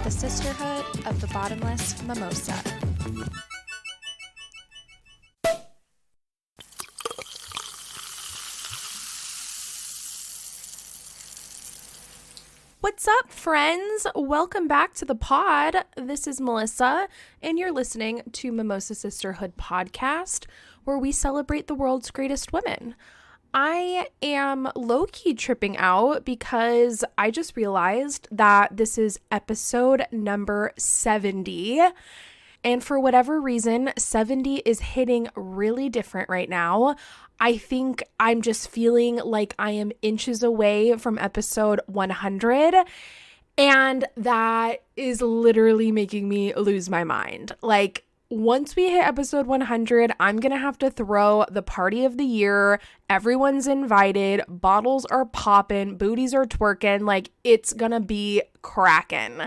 the Sisterhood of the Bottomless Mimosa. What's up, friends? Welcome back to the pod. This is Melissa, and you're listening to Mimosa Sisterhood podcast, where we celebrate the world's greatest women. I am low-key tripping out because I just realized that this is episode number 70. And for whatever reason, 70 is hitting really different right now. I think I'm just feeling like I am inches away from episode 100. And that is literally making me lose my mind. Like, once we hit episode 100, I'm going to have to throw the party of the year. Everyone's invited. Bottles are popping. Booties are twerking. Like, it's going to be cracking.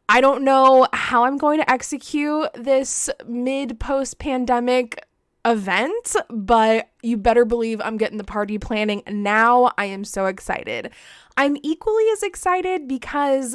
I don't know how I'm going to execute this mid-post-pandemic event, but you better believe I'm getting the party planning now. I am so excited. I'm equally as excited because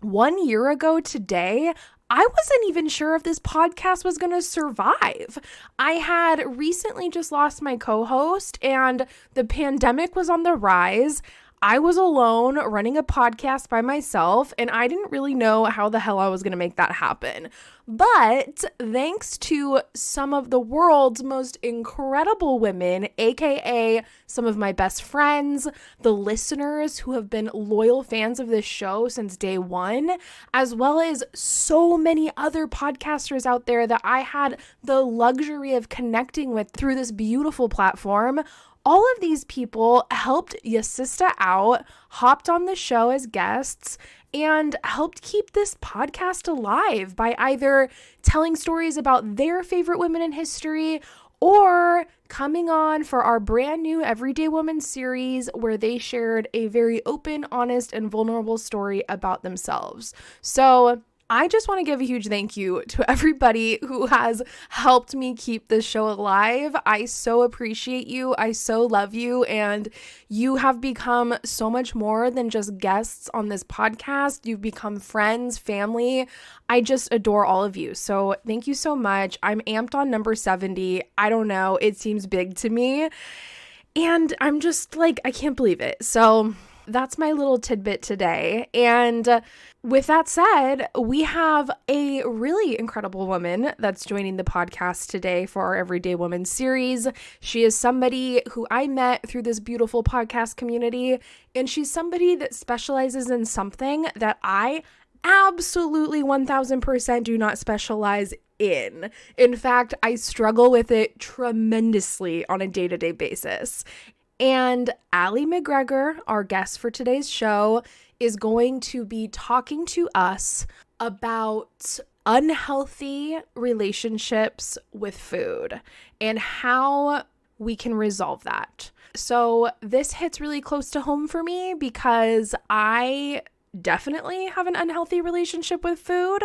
1 year ago today, I wasn't even sure if this podcast was going to survive. I had recently just lost my co-host and the pandemic was on the rise. I was alone running a podcast by myself, and I didn't really know how the hell I was going to make that happen. But thanks to some of the world's most incredible women, aka some of my best friends, the listeners who have been loyal fans of this show since day one, as well as so many other podcasters out there that I had the luxury of connecting with through this beautiful platform, all of these people helped cuesThe out, hopped on the show as guests, and helped keep this podcast alive by either telling stories about their favorite women in history or coming on for our brand new Everyday Woman series where they shared a very open, honest, and vulnerable story about themselves. So I just want to give a huge thank you to everybody who has helped me keep this show alive. I so appreciate you. I so love you. And you have become so much more than just guests on this podcast. You've become friends, family. I just adore all of you. So thank you so much. I'm amped on number 70. I don't know. It seems big to me. And I'm just like, I can't believe it. So that's my little tidbit today. And with that said, we have a really incredible woman that's joining the podcast today for our Everyday Woman series. She is somebody who I met through this beautiful podcast community, and she's somebody that specializes in something that I absolutely 1000% do not specialize in. In fact, I struggle with it tremendously on a day-to-day basis. And Allie McGregor, our guest for today's show, is going to be talking to us about unhealthy relationships with food and how we can resolve that. So this hits really close to home for me because I definitely have an unhealthy relationship with food.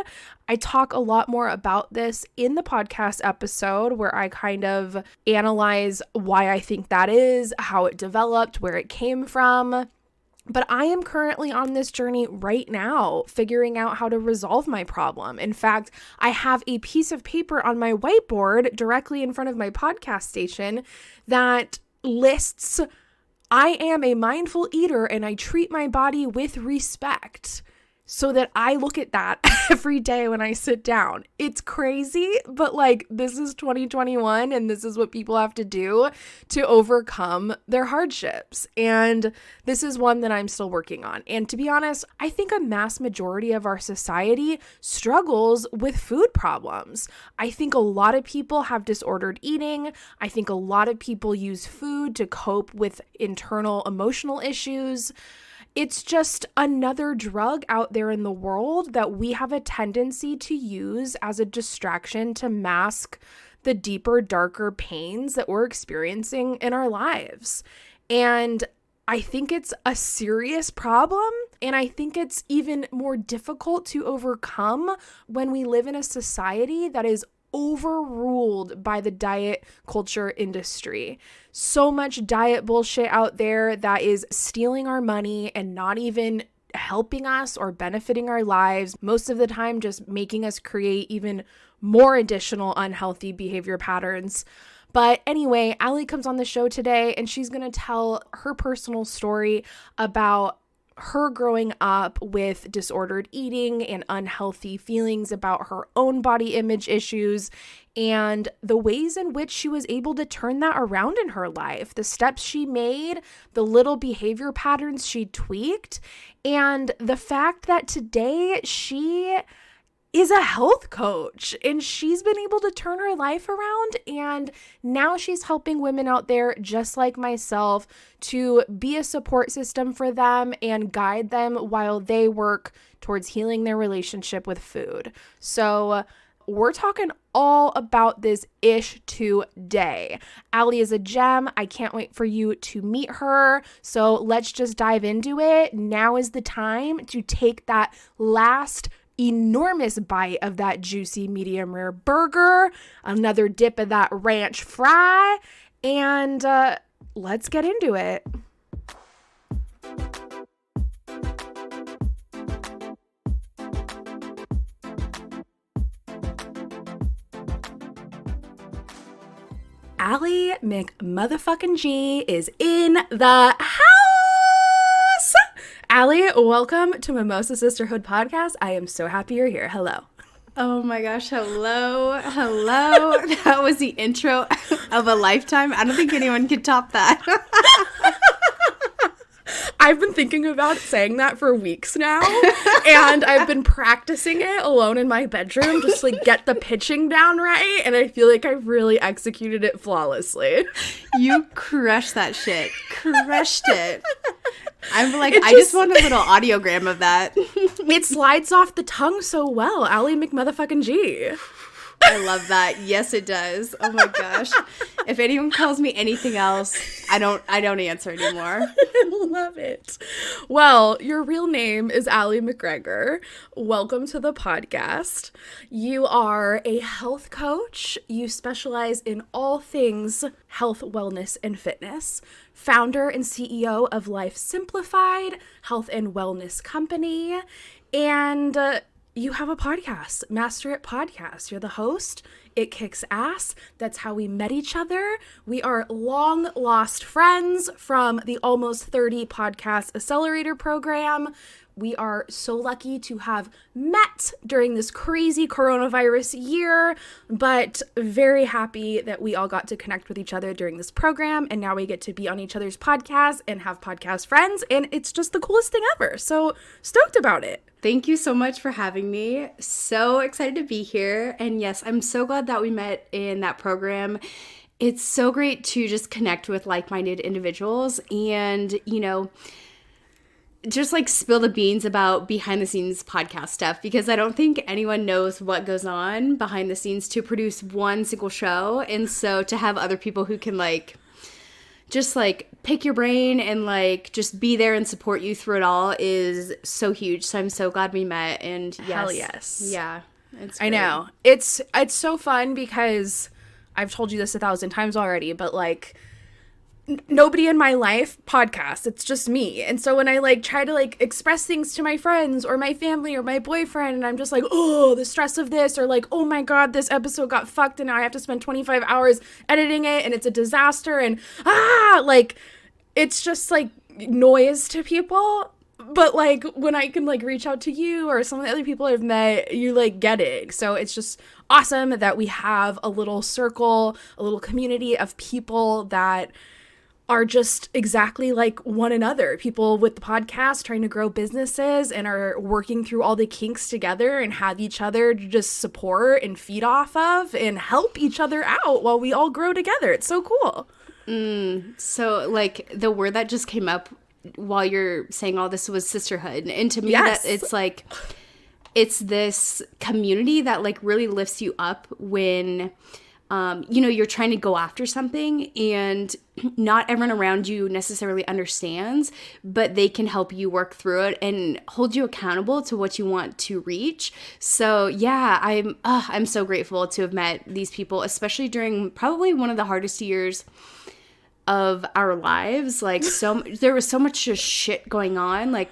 I talk a lot more about this in the podcast episode where I kind of analyze why I think that is, how it developed, where it came from. But I am currently on this journey right now, figuring out how to resolve my problem. In fact, I have a piece of paper on my whiteboard directly in front of my podcast station that lists, I am a mindful eater and I treat my body with respect, so that I look at that every day when I sit down. It's crazy, but like, this is 2021 and this is what people have to do to overcome their hardships. And this is one that I'm still working on. And to be honest, I think a mass majority of our society struggles with food problems. I think a lot of people have disordered eating. I think a lot of people use food to cope with internal emotional issues. It's just another drug out there in the world that we have a tendency to use as a distraction to mask the deeper, darker pains that we're experiencing in our lives. And I think it's a serious problem, and I think it's even more difficult to overcome when we live in a society that is overruled by the diet culture industry. So much diet bullshit out there that is stealing our money and not even helping us or benefiting our lives. Most of the time, just making us create even more additional unhealthy behavior patterns. But anyway, Allie comes on the show today and she's going to tell her personal story about her growing up with disordered eating and unhealthy feelings about her own body image issues and the ways in which she was able to turn that around in her life, the steps she made, the little behavior patterns she tweaked, and the fact that today she is a health coach and she's been able to turn her life around, and now she's helping women out there just like myself to be a support system for them and guide them while they work towards healing their relationship with food. So we're talking all about this ish today. Allie is a gem. I can't wait for you to meet her. So let's just dive into it. Now is the time to take that last enormous bite of that juicy medium rare burger, another dip of that ranch fry, and let's get into it. Allie McMotherfucking-G is in the house. Allie, welcome to Mimosa Sisterhood podcast. I am so happy you're here. Hello. Oh my gosh, hello. That was the intro of a lifetime. I don't think anyone could top that. I've been thinking about saying that for weeks now, and I've been practicing it alone in my bedroom, just like get the pitching down right, and I feel like I've really executed it flawlessly. You crushed that shit. Crushed it. I'm like, I just want a little audiogram of that. It slides off the tongue so well. Allie McMotherfucking-G. I love that. Yes, it does. Oh my gosh. If anyone calls me anything else, I don't answer anymore. I love it. Well, your real name is Allie McGregor. Welcome to the podcast. You are a health coach. You specialize in all things health, wellness, and fitness. Founder and CEO of Life Simplified, health and wellness company. And you have a podcast, Master It Podcast. You're the host. It kicks ass. That's how we met each other. We are long lost friends from the Almost 30 Podcast Accelerator program. We are so lucky to have met during this crazy coronavirus year, but very happy that we all got to connect with each other during this program, and now we get to be on each other's podcasts and have podcast friends, and it's just the coolest thing ever. So stoked about it. Thank you so much for having me. So excited to be here. And yes, I'm so glad that we met in that program. It's so great to just connect with like-minded individuals and, just like spill the beans about behind the scenes podcast stuff, because I don't think anyone knows what goes on behind the scenes to produce one single show. And so to have other people who can just pick your brain and just be there and support you through it all is so huge. So I'm so glad we met. And hell yes. Yeah. It's I know. It's so fun because I've told you this 1,000 times already, but nobody in my life podcasts. It's just me. And so when I try to express things to my friends or my family or my boyfriend, and I'm just oh, the stress of this, or oh my God, this episode got fucked and now I have to spend 25 hours editing it and it's a disaster, and it's just noise to people. But when I can reach out to you or some of the other people I've met, you get it. So it's just awesome that we have a little circle, a little community of people that are just exactly like one another. People with the podcast trying to grow businesses and are working through all the kinks together and have each other to just support and feed off of and help each other out while we all grow together. It's so cool. So the word that just came up while you're saying all this was sisterhood. And to me, yes. that it's it's this community that really lifts you up when you're trying to go after something and not everyone around you necessarily understands, but they can help you work through it and hold you accountable to what you want to reach. So yeah, I'm so grateful to have met these people, especially during probably one of the hardest years of our lives. There was so much just shit going on.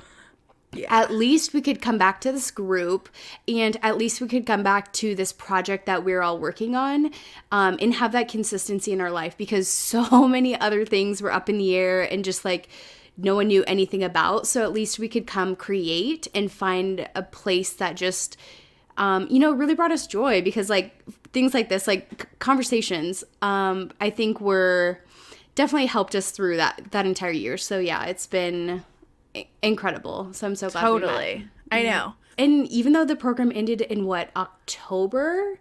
at least we could come back to this group, and at least we could come back to this project that we're all working on, and have that consistency in our life, because so many other things were up in the air and just like no one knew anything about. So at least we could come create and find a place that just, really brought us joy, because like things like this, like conversations, I think were definitely helped us through that entire year. So yeah, it's been incredible. So I'm so glad. Totally. I know. And even though the program ended in October,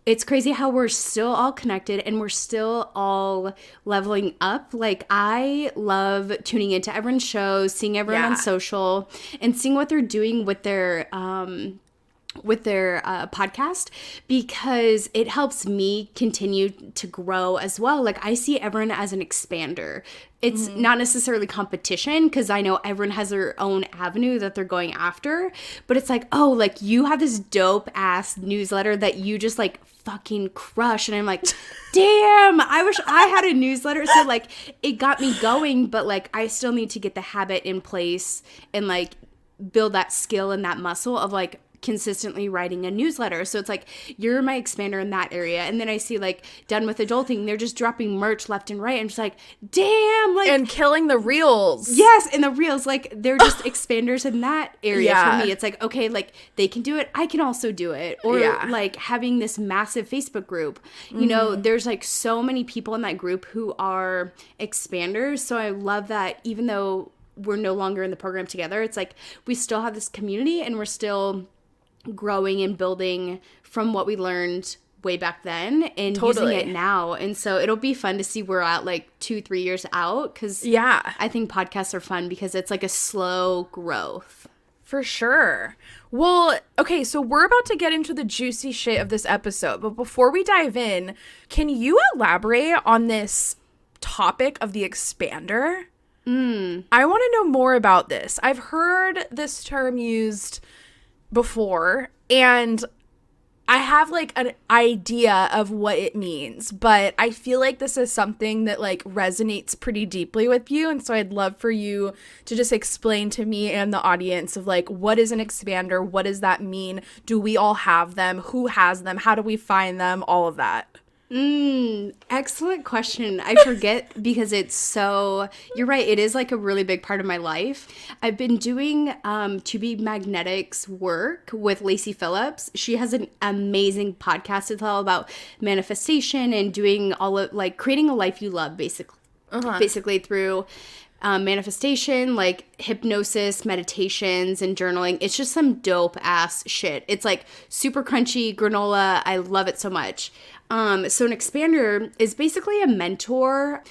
it's crazy how we're still all connected and we're still all leveling up. Like, I love tuning into everyone's shows, seeing everyone on social, and seeing what they're doing with their podcast, because it helps me continue to grow as well. Like, I see everyone as an expander. It's not necessarily competition, because I know everyone has their own avenue that they're going after, but it's like, oh, like, you have this dope ass newsletter that you just like fucking crush, and I'm like, damn, I wish I had a newsletter. So like, it got me going, but like, I still need to get the habit in place and like build that skill and that muscle of like consistently writing a newsletter. So it's like, you're my expander in that area. And then I see like Done with Adulting, they're just dropping merch left and right. I'm just like, damn, like, and killing the reels. Yes, and the reels, like, they're just expanders in that area for me. It's like, okay, like, they can do it, I can also do it. Or like having this massive Facebook group, you know, there's like so many people in that group who are expanders. So I love that, even though we're no longer in the program together, it's like we still have this community and we're still growing and building from what we learned way back then and using it now. And so it'll be fun to see where we're at like 2-3 years out, because I think podcasts are fun because it's like a slow growth. For sure. Well, okay, so we're about to get into the juicy shit of this episode, but before we dive in, can you elaborate on this topic of the expander? I want to know more about this. I've heard this term used before, and I have like an idea of what it means, but I feel like this is something that like resonates pretty deeply with you, and so I'd love for you to just explain to me and the audience of like, what is an expander? What does that mean? Do we all have them? Who has them? How do we find them? All of that. Excellent question. I forget because it's so, you're right, it is like a really big part of my life. I've been doing To Be Magnetic's work with Lacey Phillips. She has an amazing podcast. It's all about manifestation and doing all of like creating a life you love, basically through manifestation, like hypnosis, meditations, and journaling. It's just some dope ass shit. It's like super crunchy granola. I love it so much. So an expander is basically a mentor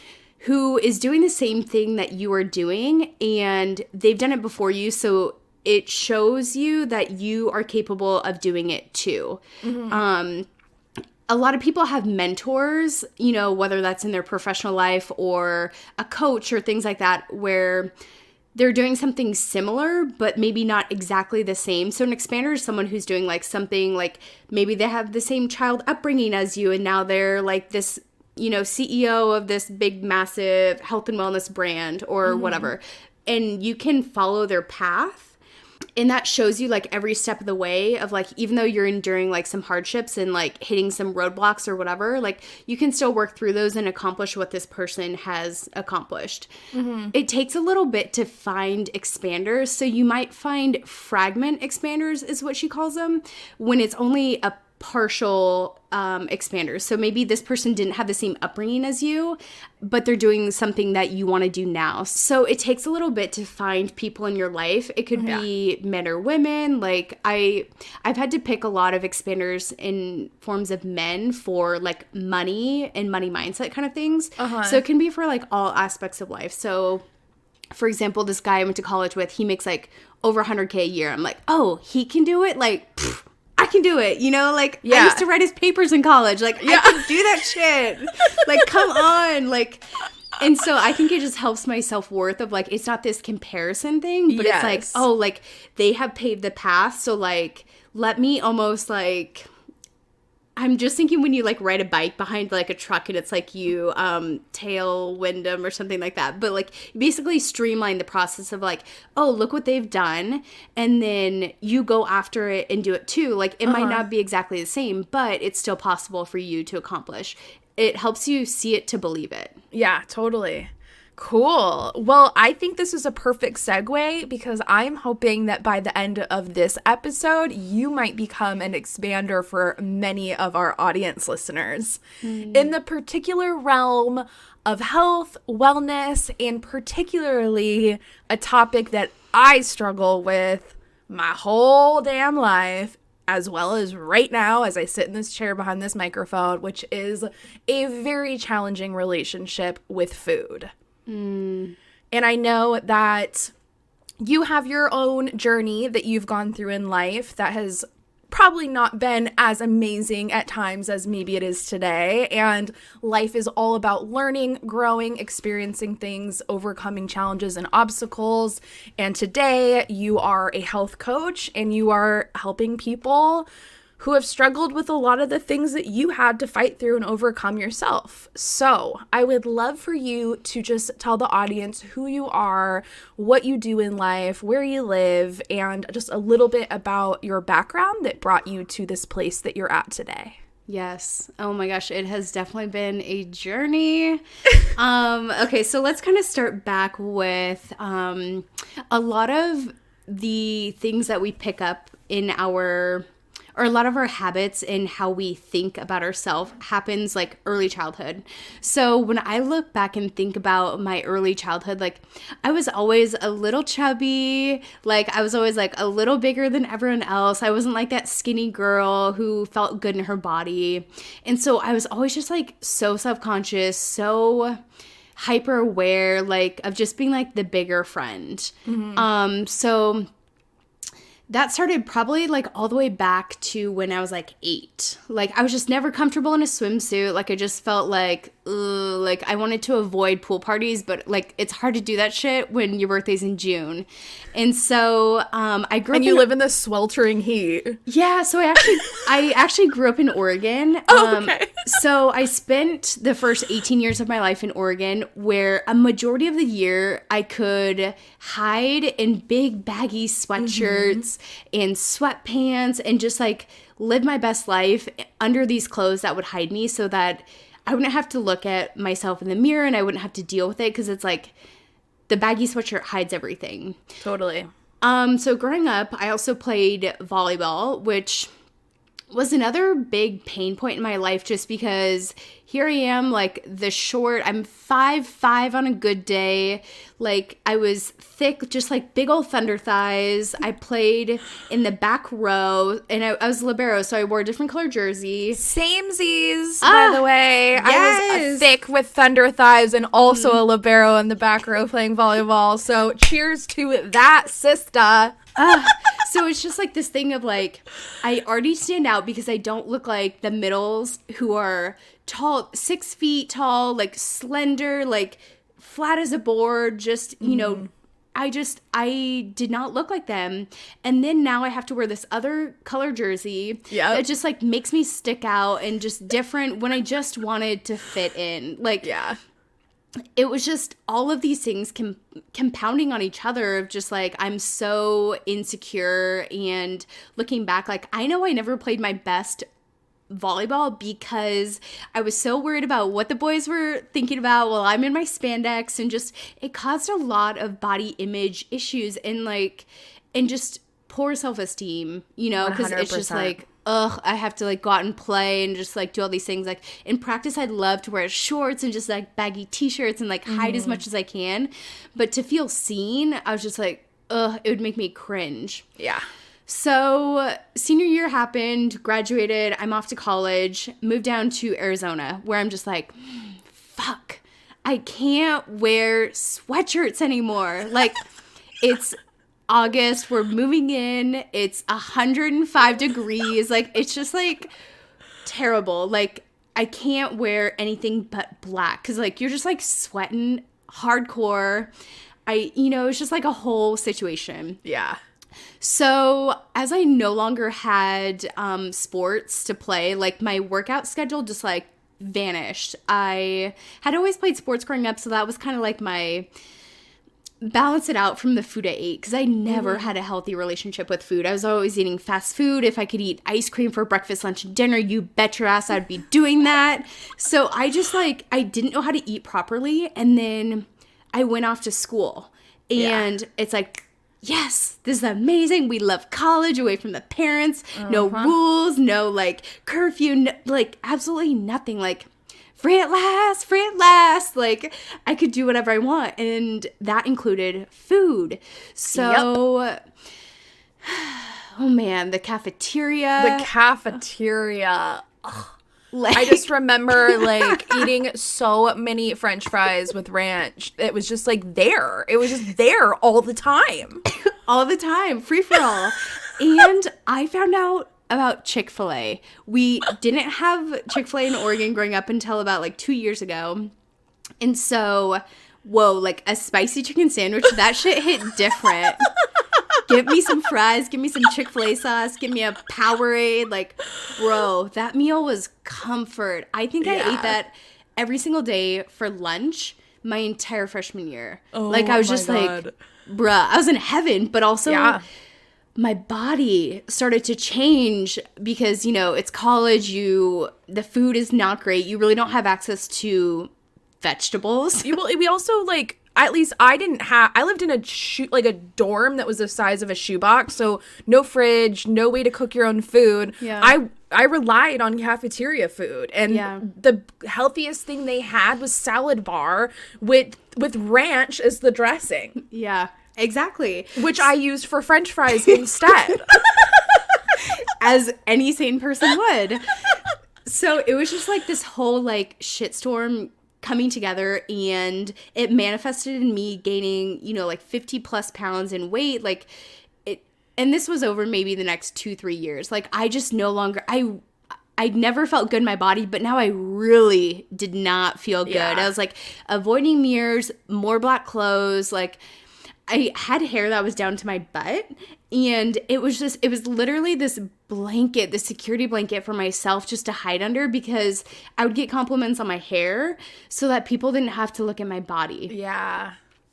who is doing the same thing that you are doing, and they've done it before you, so it shows you that you are capable of doing it too. A lot of people have mentors, you know, whether that's in their professional life or a coach or things like that, where they're doing something similar, but maybe not exactly the same. So an expander is someone who's doing like something like maybe they have the same child upbringing as you, and now they're like this, you know, CEO of this big, massive health and wellness brand or whatever. And you can follow their path. And that shows you like every step of the way of like, even though you're enduring like some hardships and like hitting some roadblocks or whatever, like you can still work through those and accomplish what this person has accomplished. It takes a little bit to find expanders. So you might find fragment expanders is what she calls them, when it's only a partial expanders. So maybe this person didn't have the same upbringing as you, but they're doing something that you want to do now. So it takes a little bit to find people in your life. It could be men or women. Like I've had to pick a lot of expanders in forms of men for like money and money mindset kind of things. So it can be for like all aspects of life. So for example, this guy I went to college with, he makes like over 100K a year. I'm like, oh, he can do it? Like, I can do it, you know, like I used to write his papers in college, like I can do that shit, like come on, like, and so I think it just helps my self-worth of like, it's not this comparison thing, but it's like, oh, like they have paved the path, so like let me almost like I'm just thinking when you like ride a bike behind like a truck and it's like you tailwind them or something like that. But like basically streamline the process of like, oh, look what they've done. And then you go after it and do it too. Like it might not be exactly the same, but it's still possible for you to accomplish. It helps you see it to believe it. Yeah, totally. Cool. Well, I think this is a perfect segue because I'm hoping that by the end of this episode, you might become an expander for many of our audience listeners in the particular realm of health, wellness, and particularly a topic that I struggle with my whole damn life, as well as right now as I sit in this chair behind this microphone, which is a very challenging relationship with food. And I know that you have your own journey that you've gone through in life that has probably not been as amazing at times as maybe it is today. And life is all about learning, growing, experiencing things, overcoming challenges and obstacles. And today you are a health coach and you are helping people who have struggled with a lot of the things that you had to fight through and overcome yourself. So I would love for you to just tell the audience who you are, what you do in life, where you live, and just a little bit about your background that brought you to this place that you're at today. Yes. Oh my gosh, it has definitely been a journey. Okay, so let's kind of start back with a lot of the things that we pick up in a lot of our habits and how we think about ourselves happens like early childhood. So when I look back and think about my early childhood, like I was always a little chubby, like I was always like a little bigger than everyone else. I wasn't like that skinny girl who felt good in her body. And so I was always just like so self-conscious, so hyper aware, like of just being like the bigger friend. So that started probably like all the way back to when I was like 8. Like I was just never comfortable in a swimsuit. Like I just felt like, like I wanted to avoid pool parties, but like it's hard to do that shit when your birthday's in June. And so I grew up. And you live in the sweltering heat. Yeah, so I actually grew up in Oregon. Okay. So I spent the first 18 years of my life in Oregon, where a majority of the year I could hide in big baggy sweatshirts and sweatpants and just like live my best life under these clothes that would hide me so that I wouldn't have to look at myself in the mirror and I wouldn't have to deal with it because it's like the baggy sweatshirt hides everything. Totally. So growing up, I also played volleyball, which was another big pain point in my life just because here I am, like I'm 5'5" on a good day. Like I was thick, just like big old thunder thighs. I played in the back row and I was libero, so I wore a different color jersey. Samesies, by the way. Yes. I was thick with thunder thighs and also a libero in the back row playing volleyball. So cheers to that, sister. So it's just like this thing of like, I already stand out because I don't look like the middles who are tall, 6 feet tall, like slender, like flat as a board, just, you know, I did not look like them. And then now I have to wear this other color jersey that just like makes me stick out and just different when I just wanted to fit in. Like, Yeah. It was just all of these things compounding on each other of just like, I'm so insecure. And looking back, like, I know I never played my best volleyball because I was so worried about what the boys were thinking about while I'm in my spandex, and just it caused a lot of body image issues and just poor self-esteem, you know, because it's just like, I have to like go out and play and just like do all these things. Like in practice, I'd love to wear shorts and just like baggy t-shirts and like hide as much as I can, but to feel seen, I was just like, it would make me cringe. Yeah. So senior year happened, graduated, I'm off to college, moved down to Arizona, where I'm just like, fuck, I can't wear sweatshirts anymore. Like, it's August, we're moving in, it's 105 degrees, like, it's just, like, terrible. Like, I can't wear anything but black, because, like, you're just, like, sweating hardcore. It's just, like, a whole situation. Yeah. So as I no longer had sports to play, like my workout schedule just like vanished. I had always played sports growing up, so that was kind of like my balance it out from the food I ate, because I never had a healthy relationship with food. I was always eating fast food. If I could eat ice cream for breakfast, lunch, and dinner, you bet your ass I'd be doing that. So I just like, I didn't know how to eat properly. And then I went off to school, and it's like, yes, this is amazing. We love college, away from the parents, no rules, no like curfew, no, like absolutely nothing. Like, free at last, free at last. Like, I could do whatever I want. And that included food. So, oh man, the cafeteria. The cafeteria. Like, I just remember like eating so many French fries with ranch. It was just like there. It was just there all the time. All the time. Free for all. And I found out about Chick-fil-A. We didn't have Chick-fil-A in Oregon growing up until about like 2 years ago. And so, whoa, like a spicy chicken sandwich, that shit hit different. Give me some fries, give me some Chick-fil-A sauce, give me a Powerade. Like, bro, that meal was comfort. I think I ate that every single day for lunch my entire freshman year. Oh, like, I was just like, bruh, I was in heaven, but also my body started to change because, you know, it's college, the food is not great. You really don't have access to vegetables. We also, like, at least I lived in a dorm that was the size of a shoebox, so no fridge, no way to cook your own food. Yeah. I relied on cafeteria food, and the healthiest thing they had was salad bar with ranch as the dressing. Yeah. Exactly. Which I used for French fries instead. As any sane person would. So it was just like this whole like shitstorm coming together, and it manifested in me gaining, you know, like 50 plus pounds in weight. Like it, and this was over maybe the next 2-3 years. Like I just no longer, I never felt good in my body, but now I really did not feel good. Yeah. I was like avoiding mirrors, more black clothes, like I had hair that was down to my butt, and it was literally this blanket, this security blanket for myself just to hide under, because I would get compliments on my hair so that people didn't have to look at my body. Yeah.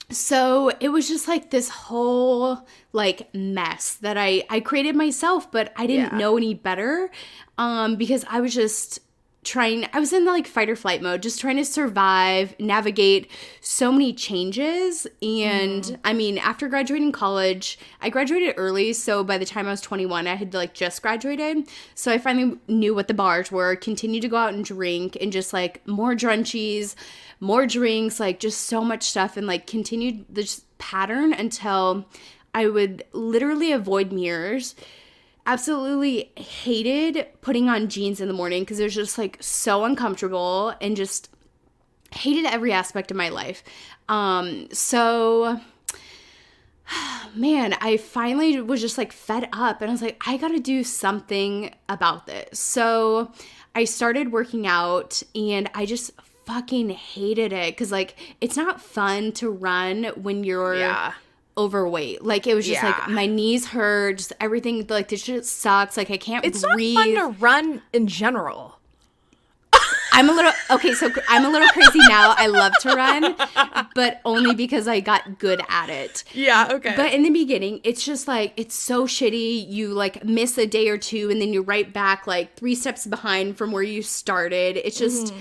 So it was just like this whole like mess that I created myself, but I didn't know any better, because I was just I was in the like fight or flight mode, just trying to survive, navigate so many changes. And I mean, after graduating college, I graduated early. So by the time I was 21, I had like just graduated. So I finally knew what the bars were, continued to go out and drink, and just like more drunchies, more drinks, like just so much stuff, and like continued this pattern until I would literally avoid mirrors. Absolutely hated putting on jeans in the morning because it was just like so uncomfortable, and just hated every aspect of my life. So man, I finally was just like fed up, and I was like, I gotta do something about this. So I started working out, and I just fucking hated it because like it's not fun to run when you're overweight. Like it was just like my knees hurt, just everything, like this shit sucks, like I can't breathe. It's not fun to run in general. I'm a little crazy now. I love to run, but only because I got good at it. Yeah, okay. But in the beginning, it's just like, it's so shitty. You like miss a day or two, and then you're right back like 3 steps behind from where you started. It's just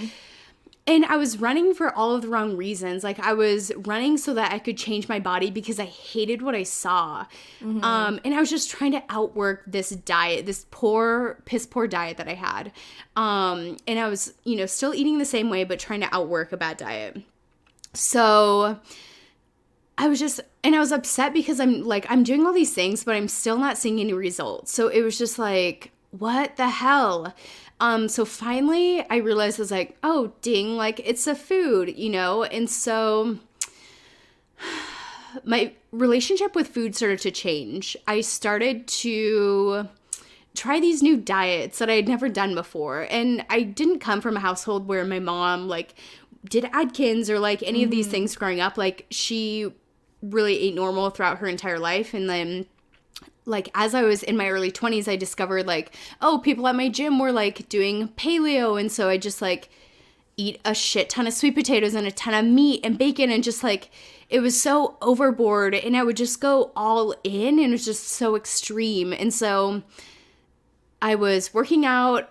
and I was running for all of the wrong reasons. Like I was running so that I could change my body because I hated what I saw. And I was just trying to outwork this diet, this piss poor diet that I had. And I was, you know, still eating the same way, but trying to outwork a bad diet. So I was upset because I'm doing all these things, but I'm still not seeing any results. So it was just like, what the hell? So finally I realized, I was like, oh, ding, like it's a food, you know? And so my relationship with food started to change. I started to try these new diets that I had never done before. And I didn't come from a household where my mom like did Atkins or like any of these things growing up. Like she really ate normal throughout her entire life. And then like as I was in my early 20s, I discovered like, oh, people at my gym were like doing paleo. And so I just like eat a shit ton of sweet potatoes and a ton of meat and bacon, and just like, it was so overboard, and I would just go all in, and it was just so extreme. And so I was working out,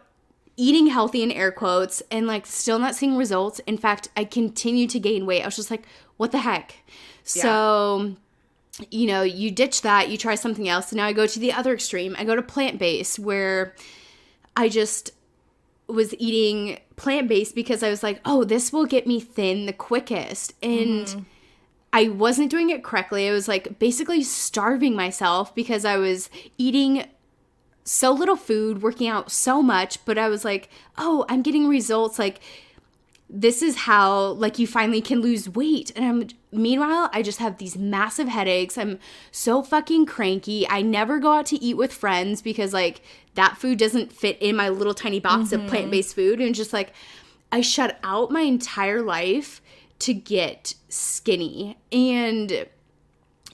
eating healthy in air quotes, and like still not seeing results. In fact, I continued to gain weight. I was just like, what the heck? Yeah. So, you know, you ditch that, you try something else. And now I go to the other extreme. I go to plant-based, where I just was eating plant-based because I was like, oh, this will get me thin the quickest. And I wasn't doing it correctly. I was like basically starving myself because I was eating so little food, working out so much, but I was like, oh, I'm getting results. Like, this is how like you finally can lose weight. And meanwhile, I just have these massive headaches. I'm so fucking cranky. I never go out to eat with friends because like that food doesn't fit in my little tiny box of plant-based food. And just like, I shut out my entire life to get skinny. And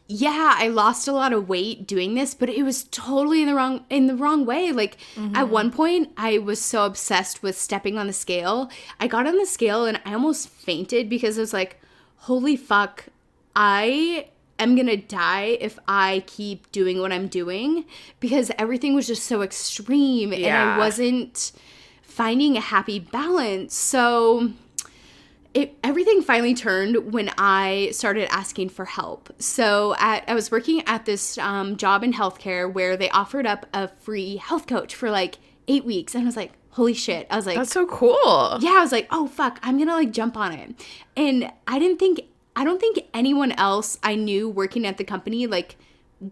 yeah, I lost a lot of weight doing this, but it was totally in the wrong way. Like at one point, I was so obsessed with stepping on the scale. I got on the scale and I almost fainted because I was like, holy fuck, I am gonna die if I keep doing what I'm doing, because everything was just so extreme and I wasn't finding a happy balance. So everything finally turned when I started asking for help. So I was working at this job in healthcare where they offered up a free health coach for like 8 weeks. And I was like, holy shit. I was like, that's so cool. Yeah, I was like, oh fuck, I'm gonna like jump on it. And I don't think anyone else I knew working at the company like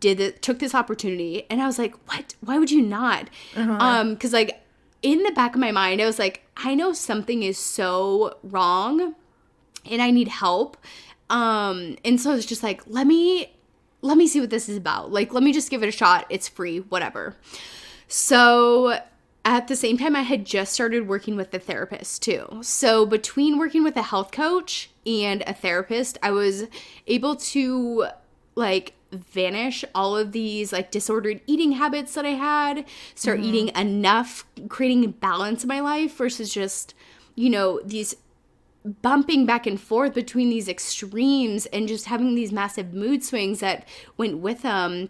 took this opportunity. And I was like, what? Why would you not? Because like in the back of my mind, I was like, I know something is so wrong and I need help. And so it's just like, let me see what this is about. Like, let me just give it a shot. It's free, whatever. So at the same time, I had just started working with a therapist too. So between working with a health coach and a therapist, I was able to like vanish all of these like disordered eating habits that I had, start eating enough, creating balance in my life versus just, you know, these bumping back and forth between these extremes and just having these massive mood swings that went with them,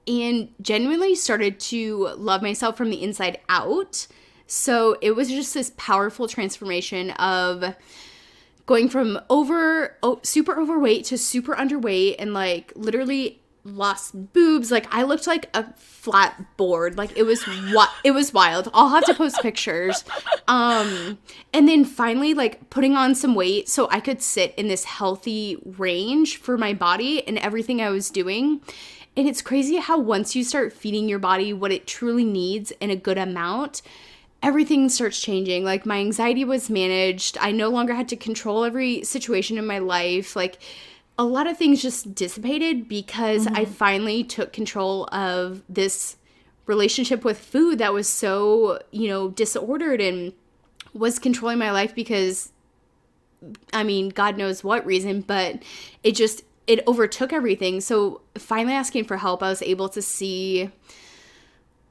and genuinely started to love myself from the inside out. So it was just this powerful transformation of going from super overweight to super underweight, and like literally lost boobs. Like I looked like a flat board. Like it was wild. I'll have to post pictures. And then finally like putting on some weight so I could sit in this healthy range for my body and everything I was doing. And it's crazy how once you start feeding your body what it truly needs in a good amount, everything starts changing. Like my anxiety was managed. I no longer had to control every situation in my life. Like a lot of things just dissipated because I finally took control of this relationship with food that was so, you know, disordered and was controlling my life because, I mean, God knows what reason, but it overtook everything. So finally asking for help, I was able to see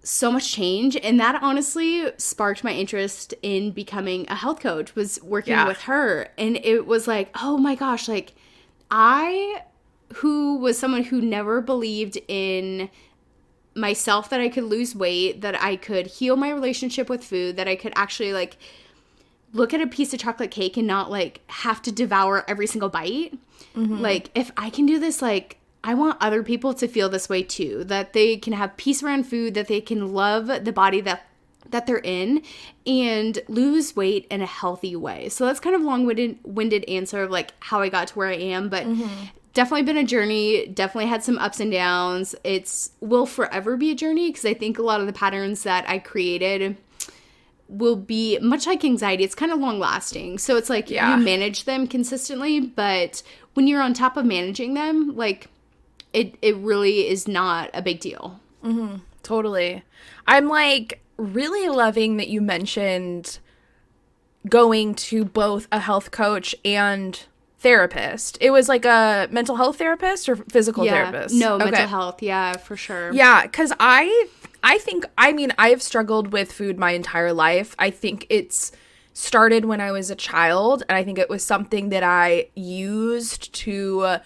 so much change, and that honestly sparked my interest in becoming a health coach, was working with her. And it was like, oh my gosh, like I, who was someone who never believed in myself, that I could lose weight, that I could heal my relationship with food, that I could actually like look at a piece of chocolate cake and not like have to devour every single bite. Like if I can do this, like I want other people to feel this way too, that they can have peace around food, that they can love the body that they're in and lose weight in a healthy way. So that's kind of long-winded answer of like how I got to where I am, but definitely been a journey, definitely had some ups and downs. Will forever be a journey because I think a lot of the patterns that I created will be much like anxiety. It's kind of long lasting. So it's like you manage them consistently, but when you're on top of managing them, like it really is not a big deal. Totally. I'm like really loving that you mentioned going to both a health coach and therapist. It was like a mental health therapist or physical therapist? No, mental health. Yeah, for sure. Yeah, because I think, I mean, I've struggled with food my entire life. I think it's started when I was a child, and I think it was something that I used to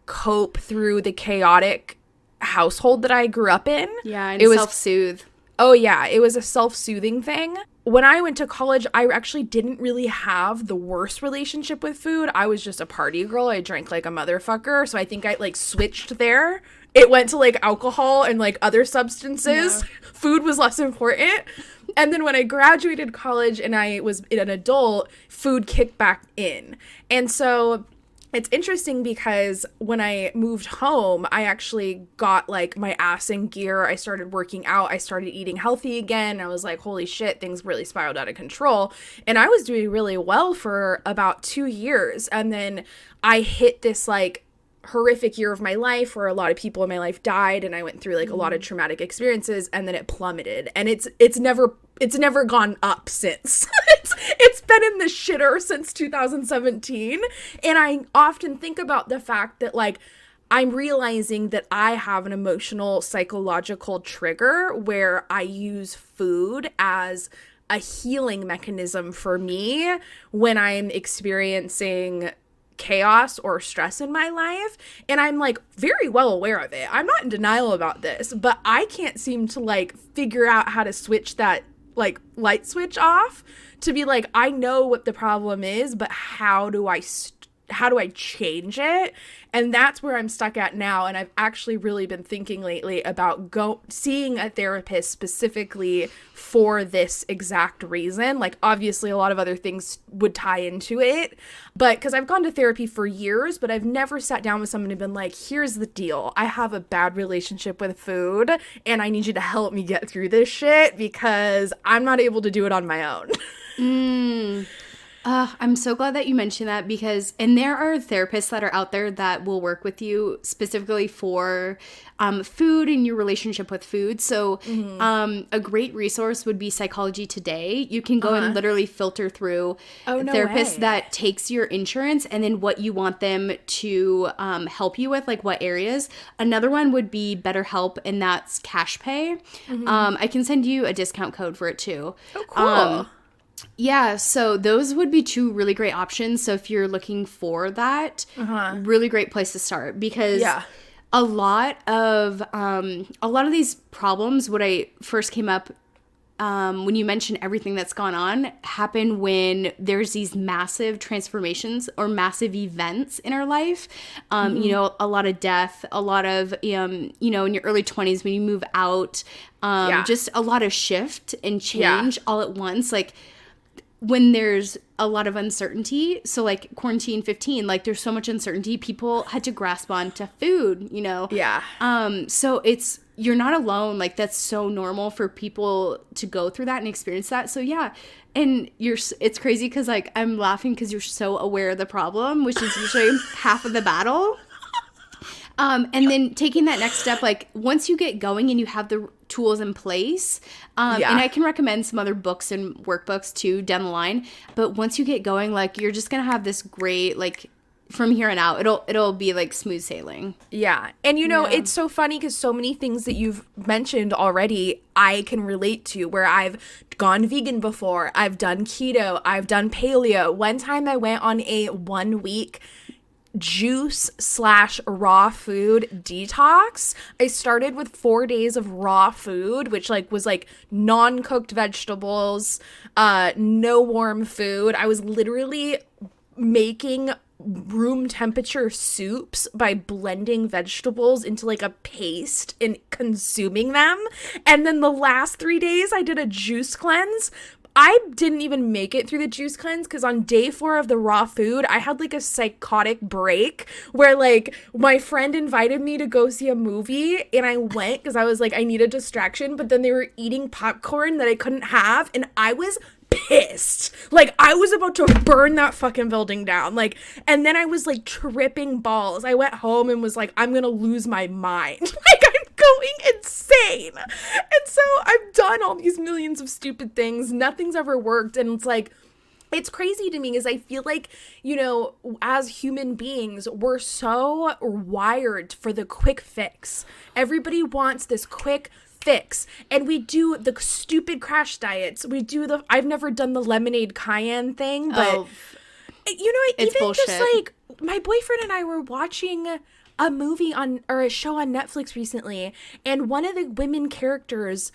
cope through the chaotic household that I grew up in. Yeah, and it was self-soothe. Oh yeah, it was a self-soothing thing. When I went to college, I actually didn't really have the worst relationship with food. I was just a party girl. I drank like a motherfucker, so I think I like switched there. It went to like alcohol and like other substances. Yeah. Food was less important. And then when I graduated college and I was an adult, food kicked back in. And so it's interesting because when I moved home, I actually got like my ass in gear. I started working out. I started eating healthy again. I was like, holy shit, things really spiraled out of control. And I was doing really well for about 2 years. And then I hit this like horrific year of my life where a lot of people in my life died, and I went through like a lot of traumatic experiences, and then it plummeted, and it's never gone up since. It's been in the shitter since 2017. And I often think about the fact that like I'm realizing that I have an emotional psychological trigger where I use food as a healing mechanism for me when I'm experiencing chaos or stress in my life, and I'm like very well aware of it. I'm not in denial about this, but I can't seem to like figure out how to switch that like light switch off to be like, I know what the problem is, but how do I change it? And that's where I'm stuck at now. And I've actually really been thinking lately about seeing a therapist specifically for this exact reason. Like, obviously a lot of other things would tie into it, but because I've gone to therapy for years, but I've never sat down with someone and been like, here's the deal. I have a bad relationship with food and I need you to help me get through this shit because I'm not able to do it on my own. I'm so glad that you mentioned that because, and there are therapists that are out there that will work with you specifically for food and your relationship with food. So a great resource would be Psychology Today. You can go and literally filter through therapists that takes your insurance and then what you want them to help you with, like what areas. Another one would be BetterHelp, and that's cash pay. I can send you a discount code for it too. Oh, cool. Yeah, so those would be two really great options. So if you're looking for that, really great place to start because a lot of these problems, when I first came up, when you mentioned everything that's gone on, happen when there's these massive transformations or massive events in our life. You know, a lot of death, a lot of, in your early 20s when you move out, just a lot of shift and change all at once. Like, when there's a lot of uncertainty, so like quarantine 15, like there's so much uncertainty, people had to grasp on to food, so you're not alone. Like, that's so normal for people to go through that and experience that. So and it's crazy because like I'm laughing because you're so aware of the problem, which is usually half of the battle. And then taking that next step, like once you get going and you have the tools in place, and I can recommend some other books and workbooks too down the line, but once you get going, like you're just going to have this great, like from here on out, it'll be like smooth sailing. Yeah. And it's so funny because so many things that you've mentioned already, I can relate to, where I've gone vegan before, I've done keto, I've done paleo. One time I went on a 1-week juice/raw food detox. I started with 4 days of raw food, which like was like non-cooked vegetables, no warm food. I was literally making room temperature soups by blending vegetables into like a paste and consuming them. And then the last 3 days I did a juice cleanse. I didn't even make it through the juice cleanse because on day 4 of the raw food, I had like a psychotic break where like my friend invited me to go see a movie and I went because I was like, I need a distraction, but then they were eating popcorn that I couldn't have and I was pissed. Like, I was about to burn that fucking building down. Like, and then I was like tripping balls. I went home and was like, I'm gonna lose my mind. Like, I'm going insane. And so I've done all these millions of stupid things. Nothing's ever worked. And it's like, it's crazy to me because I feel like, as human beings, we're so wired for the quick fix. Everybody wants this quick fix. And we do the stupid crash diets. I've never done the lemonade cayenne thing, but it's even bullshit. just like my boyfriend and I were watching a movie or a show on Netflix recently, and one of the women characters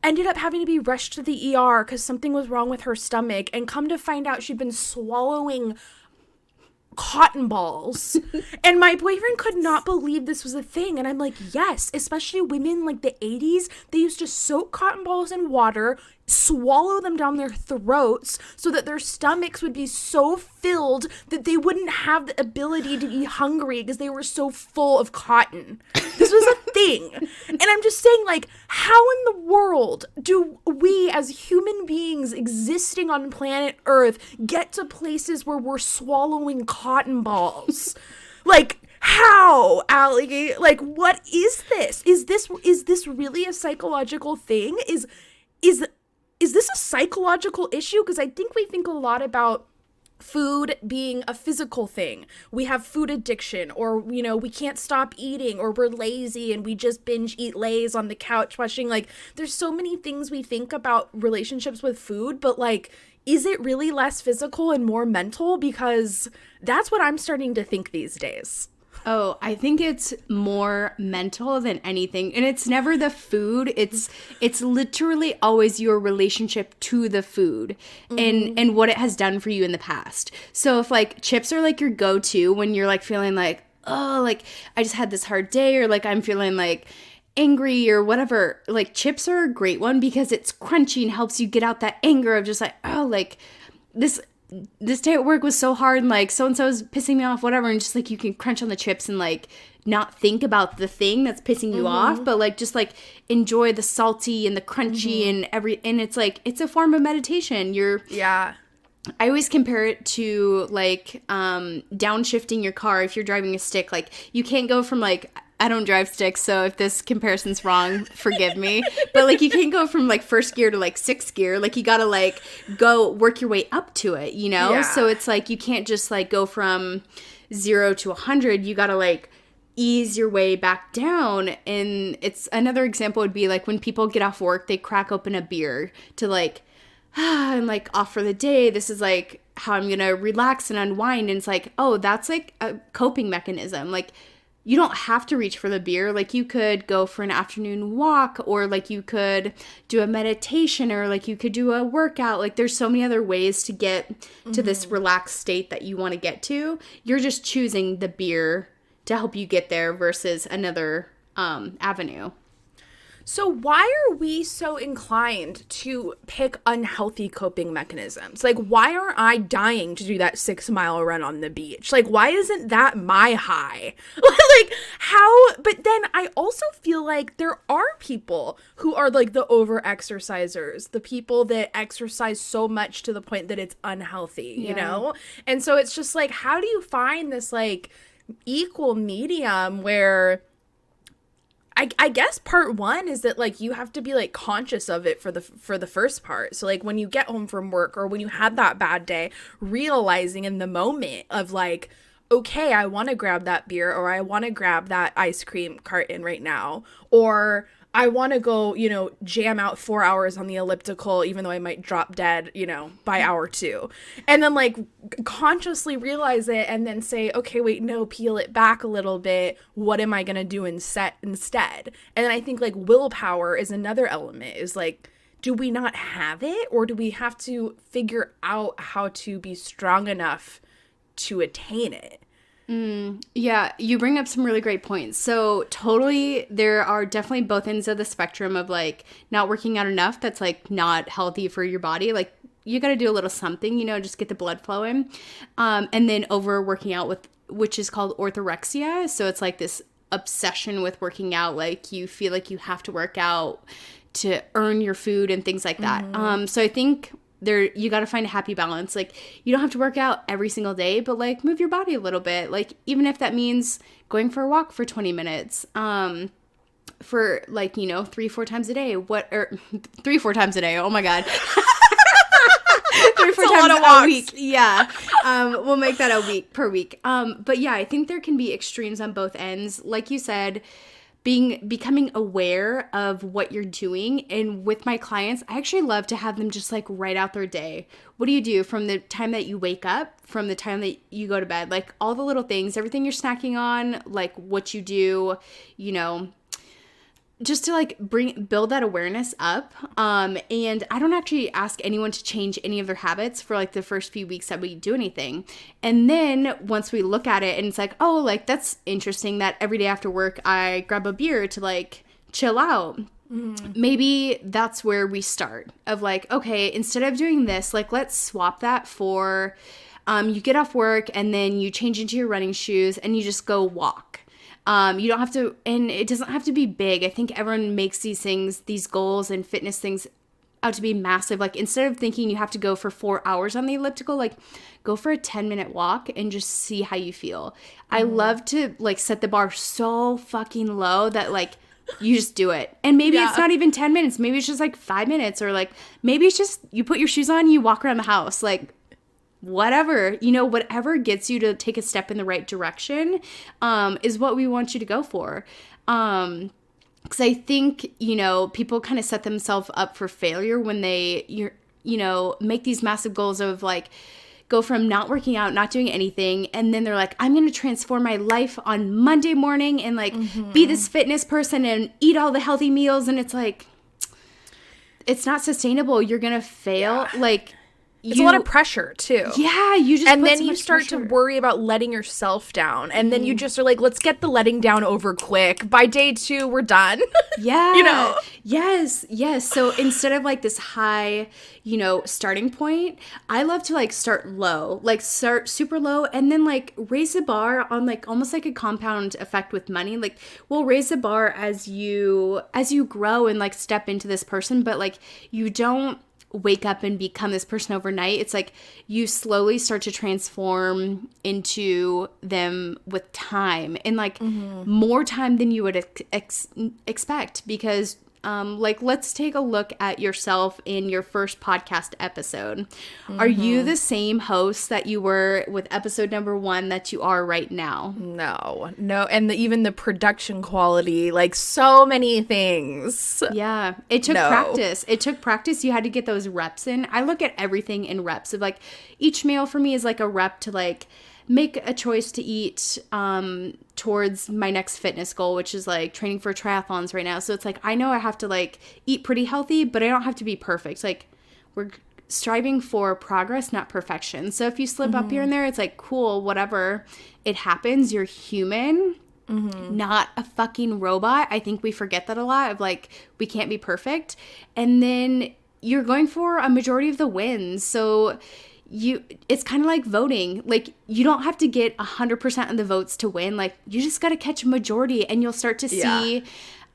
ended up having to be rushed to the ER because something was wrong with her stomach, and come to find out she'd been swallowing cotton balls. And my boyfriend could not believe this was a thing. And I'm like, yes, especially women like the 80s, they used to soak cotton balls in water, swallow them down their throats so that their stomachs would be so filled that they wouldn't have the ability to be hungry because they were so full of cotton. This was a thing. And I'm just saying, like, how in the world do we as human beings existing on planet Earth get to places where we're swallowing cotton balls? Like, how, Allie? Like, what is this? Is this really a psychological thing? Is this a psychological issue? Because I think we think a lot about food being a physical thing. We have food addiction, or, we can't stop eating, or we're lazy and we just binge eat Lay's on the couch watching. Like, there's so many things we think about relationships with food, but like, is it really less physical and more mental? Because that's what I'm starting to think these days. Oh, I think it's more mental than anything. And it's never the food. It's literally always your relationship to the food and what it has done for you in the past. So if like chips are like your go-to when you're like feeling like, oh, like I just had this hard day, or like I'm feeling like angry or whatever, like chips are a great one because it's crunchy and helps you get out that anger of just like, oh, like this day at work was so hard, and like so-and-so is pissing me off, whatever, and just like you can crunch on the chips and like not think about the thing that's pissing you off, but like just like enjoy the salty and the crunchy and it's like it's a form of meditation. I always compare it to like downshifting your car. If you're driving a stick, like you can't go from like, I don't drive sticks, so if this comparison's wrong, forgive me. But like you can't go from like first gear to like sixth gear. Like you gotta like go work your way up to it, Yeah. So it's like you can't just like go from 0 to 100. You gotta like ease your way back down. And it's another example would be like when people get off work, they crack open a beer to like, I'm like off for the day. This is like how I'm gonna relax and unwind. And it's like, oh, that's like a coping mechanism. Like, you don't have to reach for the beer. Like you could go for an afternoon walk, or like you could do a meditation, or like you could do a workout. Like there's so many other ways to get to this relaxed state that you want to get to. You're just choosing the beer to help you get there versus another avenue. So why are we so inclined to pick unhealthy coping mechanisms? Like, why aren't I dying to do that 6-mile run on the beach? Like, why isn't that my high? Like, how? But then I also feel like there are people who are like the over-exercisers, the people that exercise so much to the point that it's unhealthy, you know? And so it's just like, how do you find this like equal medium where I guess part one is that like you have to be like conscious of it for the first part. So like when you get home from work or when you had that bad day, realizing in the moment of like, okay, I want to grab that beer, or I want to grab that ice cream carton right now, or I want to go, jam out 4 hours on the elliptical, even though I might drop dead, by hour 2. And then like consciously realize it and then say, okay, wait, no, peel it back a little bit. What am I going to do instead? And then I think like willpower is another element, is like, do we not have it, or do we have to figure out how to be strong enough to attain it? Yeah, you bring up some really great points. So totally, there are definitely both ends of the spectrum of like not working out enough. That's like not healthy for your body. Like you got to do a little something, just get the blood flowing. And then overworking out which is called orthorexia. So it's like this obsession with working out. Like you feel like you have to work out to earn your food and things like that. So I think you got to find a happy balance. Like you don't have to work out every single day, but like move your body a little bit. Like even if that means going for a walk for 20 minutes, for like, 3-4 times a day, or 3-4 times a day. Oh my God. 3-4 times a week. Yeah. We'll make that a week per week. But yeah, I think there can be extremes on both ends. Like you said, becoming aware of what you're doing. And with my clients, I actually love to have them just like write out their day. What do you do from the time that you wake up, from the time that you go to bed? Like all the little things, everything you're snacking on, like what you do, you know, just to like build that awareness up. And I don't actually ask anyone to change any of their habits for like the first few weeks that we do anything. And then once we look at it and it's like, oh, like that's interesting that every day after work, I grab a beer to like chill out. Maybe that's where we start of like, okay, instead of doing this, like let's swap that for, you get off work and then you change into your running shoes and you just go walk. You don't have to, and it doesn't have to be big. I think everyone makes these things, these goals and fitness things out to be massive. Like instead of thinking you have to go for 4 hours on the elliptical, like go for a 10-minute walk and just see how you feel. I love to like set the bar so fucking low that like you just do it. And maybe it's not even 10 minutes. Maybe it's just like 5 minutes, or like maybe it's just you put your shoes on, you walk around the house. Like whatever, you know, whatever gets you to take a step in the right direction is what we want you to go for. Because I think, you know, people kind of set themselves up for failure when you know, make these massive goals of like, go from not working out, not doing anything, and then they're like, I'm going to transform my life on Monday morning and like be this fitness person and eat all the healthy meals. And it's like, it's not sustainable. You're going to fail. Yeah. Like, it's a lot of pressure too. Yeah, you just and then you start to worry about letting yourself down, and then you just are like, let's get the letting down over quick. By day 2, we're done. Yeah, you know. Yes. So instead of like this high, you know, starting point, I love to like start low, like start super low, and then like raise the bar on like almost like a compound effect with money. Like we'll raise the bar as you grow and like step into this person, but like you don't wake up and become this person overnight. It's like you slowly start to transform into them with time, and like more time than you would expect, because like let's take a look at yourself in your first podcast episode. Are you the same host that you were with episode number 1 that you are right now? No. And even the production quality, like so many things. Yeah, it took practice. You had to get those reps in. I look at everything in reps of like each meal for me is like a rep to like make a choice to eat towards my next fitness goal, which is like training for triathlons right now. So it's like I know I have to like eat pretty healthy, but I don't have to be perfect. Like we're striving for progress, not perfection. So if you slip up here and there, it's like cool, whatever. It happens. You're human, not a fucking robot. I think we forget that a lot of like we can't be perfect. And then you're going for a majority of the wins. So it's kind of like voting. Like you don't have to get 100% of the votes to win. Like you just got to catch a majority, and you'll start to see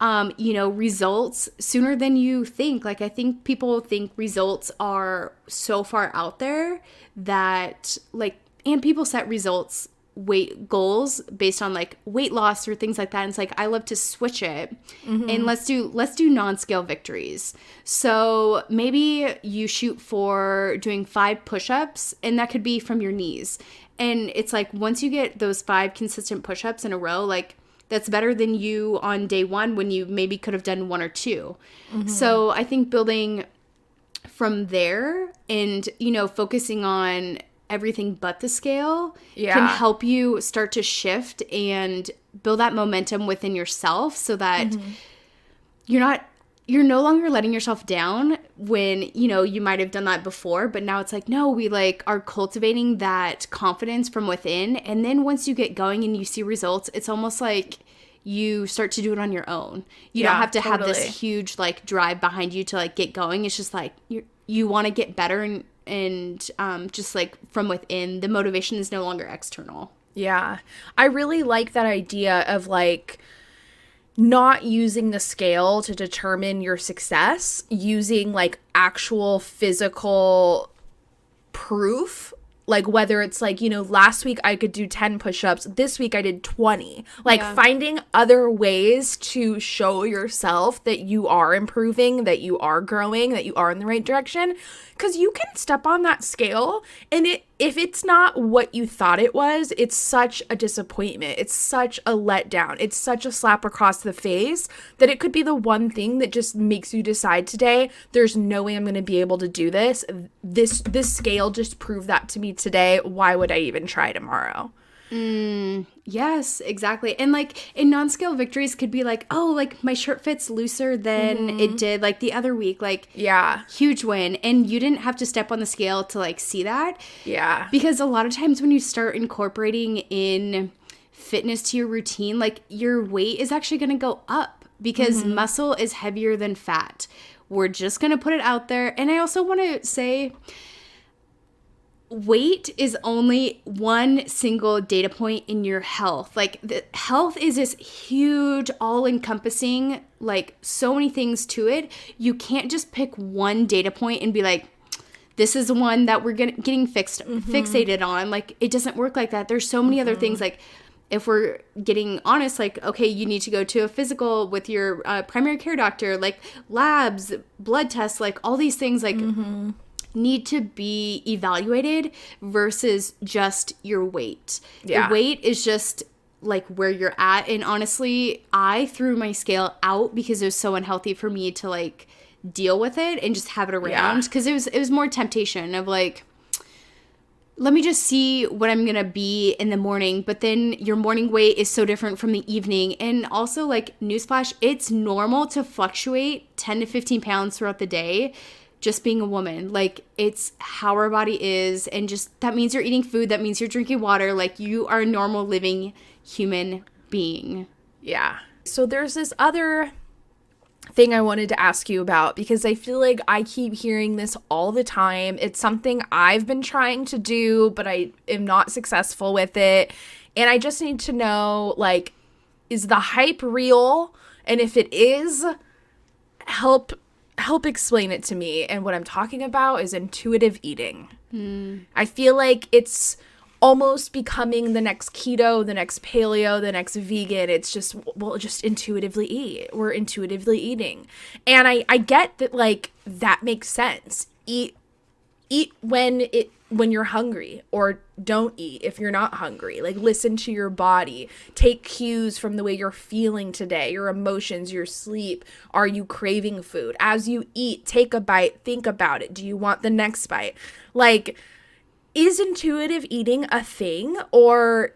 you know, results sooner than you think. Like I think people think results are so far out there that like, and people set results weight goals based on like weight loss or things like that, and it's like I love to switch it and let's do non-scale victories. So maybe you shoot for doing 5 push-ups, and that could be from your knees, and it's like once you get those 5 consistent push-ups in a row, like that's better than you on day 1 when you maybe could have done 1 or 2. So I think building from there and, you know, focusing on everything but the scale can help you start to shift and build that momentum within yourself, so that you're no longer letting yourself down when, you know, you might have done that before, but now it's like, no, we like are cultivating that confidence from within. And then once you get going and you see results, it's almost like you start to do it on your own. You don't have to have this huge like drive behind you to like get going. It's just like you want to get better, and just like from within, the motivation is no longer external. Yeah. I really like that idea of like not using the scale to determine your success, using like actual physical proof, Like whether it's like, last week I could do 10 push-ups, this week I did 20. Like finding other ways to show yourself that you are improving, that you are growing, that you are in the right direction. Because you can step on that scale and if it's not what you thought it was, it's such a disappointment. It's such a letdown. It's such a slap across the face that it could be the one thing that just makes you decide today, there's no way I'm going to be able to do this. This scale just proved that to me today. Why would I even try tomorrow? Yes, exactly. And like in non-scale victories could be like, oh, like my shirt fits looser than it did like the other week. Like, huge win. And you didn't have to step on the scale to like see that. Yeah. Because a lot of times when you start incorporating in fitness to your routine, like your weight is actually going to go up because muscle is heavier than fat. We're just going to put it out there. And I also want to say, weight is only one single data point in your health. Like the health is this huge, all-encompassing, like so many things to it. You can't just pick one data point and be like, this is the one that we're getting fixated on. Like it doesn't work like that. There's so many other things. Like if we're getting honest, like, okay, you need to go to a physical with your primary care doctor, like labs, blood tests, like all these things, like need to be evaluated versus just your weight. Your weight is just like where you're at. And honestly, I threw my scale out because it was so unhealthy for me to like deal with it and just have it around. Because it was more temptation of like, let me just see what I'm going to be in the morning. But then your morning weight is so different from the evening. And also like newsflash, it's normal to fluctuate 10 to 15 pounds throughout the day. Just being a woman, like it's how our body is, and just that means you're eating food, that means you're drinking water, like you are a normal living human being. Yeah. So there's this other thing I wanted to ask you about because I feel like I keep hearing this all the time. It's something I've been trying to do, but I am not successful with it. And I just need to know, like, is the hype real? And if it is, help explain it to me. And what I'm talking about is intuitive eating. I feel like it's almost becoming the next keto, the next paleo, the next vegan. It's just, just intuitively eat. We're intuitively eating. And I get that, like, that makes sense. Eat when you're hungry, or don't eat if you're not hungry. Like, listen to your body. Take cues from the way you're feeling today, your emotions, your sleep. Are you craving food? As you eat, take a bite, think about it. Do you want the next bite? Like, is intuitive eating a thing, or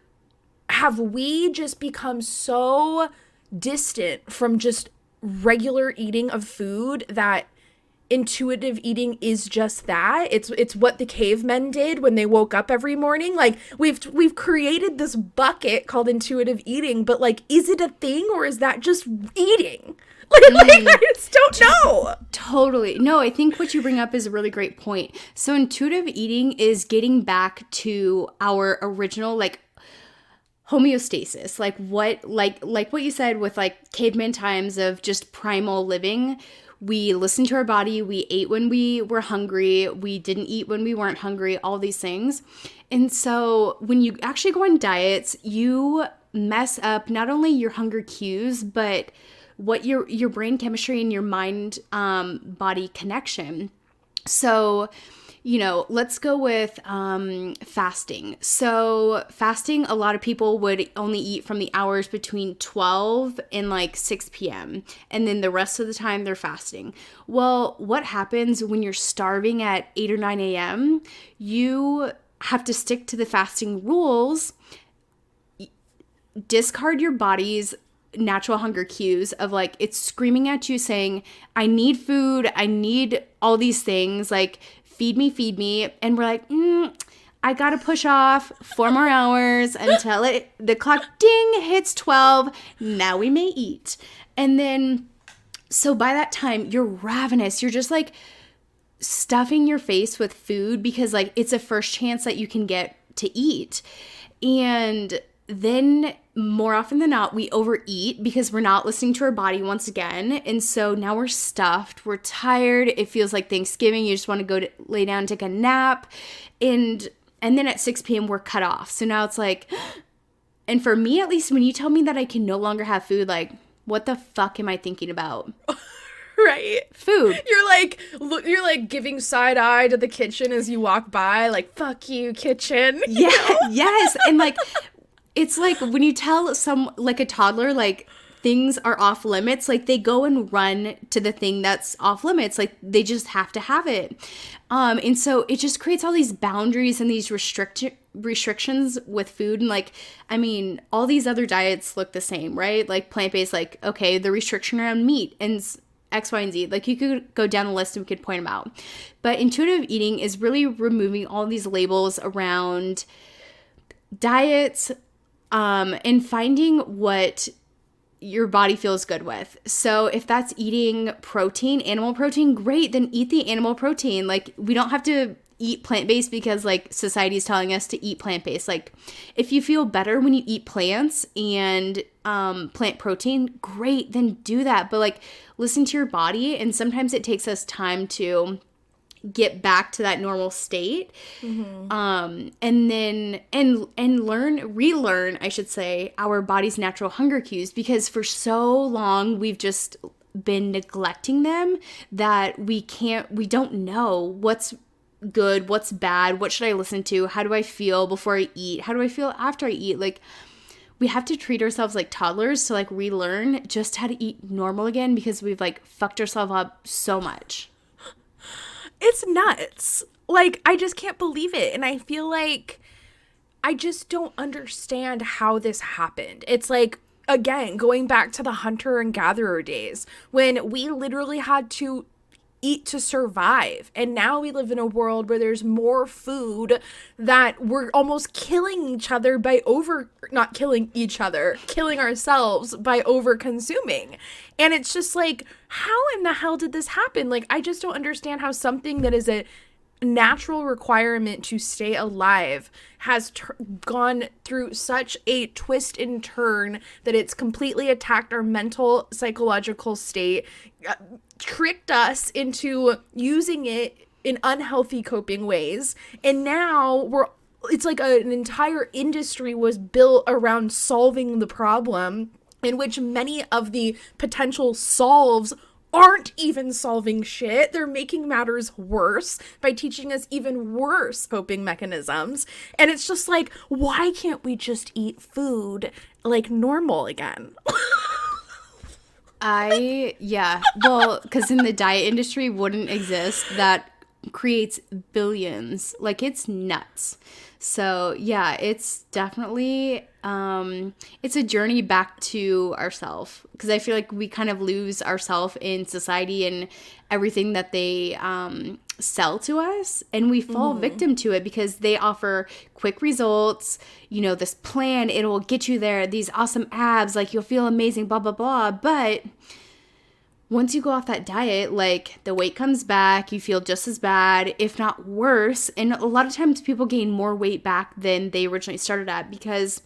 have we just become so distant from just regular eating of food that intuitive eating is just that? It's what the cavemen did when they woke up every morning. Like, we've created this bucket called intuitive eating, but like, is it a thing, or is that just eating? Like, I just don't know. Totally. No, I think what you bring up is a really great point. So intuitive eating is getting back to our original, like, homeostasis, like what you said with like caveman times of just primal living. We listened to our body. We ate when we were hungry. We didn't eat when we weren't hungry, all these things. And so when you actually go on diets, you mess up not only your hunger cues, but what your brain chemistry and your mind body connection. So, let's go with fasting. So fasting, a lot of people would only eat from the hours between 12 and like 6 p.m. And then the rest of the time they're fasting. Well, what happens when you're starving at 8 or 9 a.m.? You have to stick to the fasting rules, discard your body's natural hunger cues of like, it's screaming at you saying, I need food, I need all these things, like feed me. And we're like, I gotta push off 4 more hours until the clock ding hits 12. Now we may eat. And then, so by that time you're ravenous. You're just like stuffing your face with food because like it's a first chance that you can get to eat. And then more often than not, we overeat because we're not listening to our body once again. And so now we're stuffed. We're tired. It feels like Thanksgiving. You just want to go lay down and take a nap. And And then at 6 p.m. we're cut off. So now it's like, and for me at least, when you tell me that I can no longer have food, like, what the fuck am I thinking about? Right. Food. You're like giving side eye to the kitchen as you walk by, like, fuck you, kitchen. Yeah. Yes. And like, it's like when you tell like a toddler, like, things are off limits, like, they go and run to the thing that's off limits. Like, they just have to have it. And so it just creates all these boundaries and these restrictions with food. And like, I mean, all these other diets look the same, right? Like plant-based, like, okay, the restriction around meat and X, Y, and Z. Like, you could go down the list and we could point them out. But intuitive eating is really removing all these labels around diets, and finding what your body feels good with. So if that's eating protein, animal protein, great, then eat the animal protein. Like, we don't have to eat plant-based because like society is telling us to eat plant-based. Like, if you feel better when you eat plants and plant protein, great, then do that. But like, listen to your body. And sometimes it takes us time to get back to that normal state. And then relearn, I should say, our body's natural hunger cues, because for so long we've just been neglecting them that we don't know what's good, what's bad, what should I listen to, how do I feel before I eat, how do I feel after I eat. Like, we have to treat ourselves like toddlers to like relearn just how to eat normal again, because we've like fucked ourselves up so much. It's nuts. Like, I just can't believe it. And I feel like I just don't understand how this happened. It's like, again, going back to the hunter and gatherer days when we literally had to eat to survive. And now we live in a world where there's more food that we're almost killing each other by not killing each other, killing ourselves by over consuming. And it's just like, how in the hell did this happen? Like, I just don't understand how something that is a natural requirement to stay alive has gone through such a twist and turn that it's completely attacked our mental, psychological state, tricked us into using it in unhealthy coping ways. And now it's like an entire industry was built around solving the problem, in which many of the potential solves aren't even solving shit. They're making matters worse by teaching us even worse coping mechanisms. And it's just like, why can't we just eat food like normal again? Well, because in the diet industry wouldn't exist, that creates billions. Like, it's nuts. So yeah, it's definitely it's a journey back to ourselves, because I feel like we kind of lose ourselves in society and everything that they sell to us, and we fall victim to it because they offer quick results, this plan, it'll get you there, these awesome abs, like, you'll feel amazing, blah blah blah. But once you go off that diet, like, the weight comes back, you feel just as bad, if not worse. And a lot of times people gain more weight back than they originally started at, because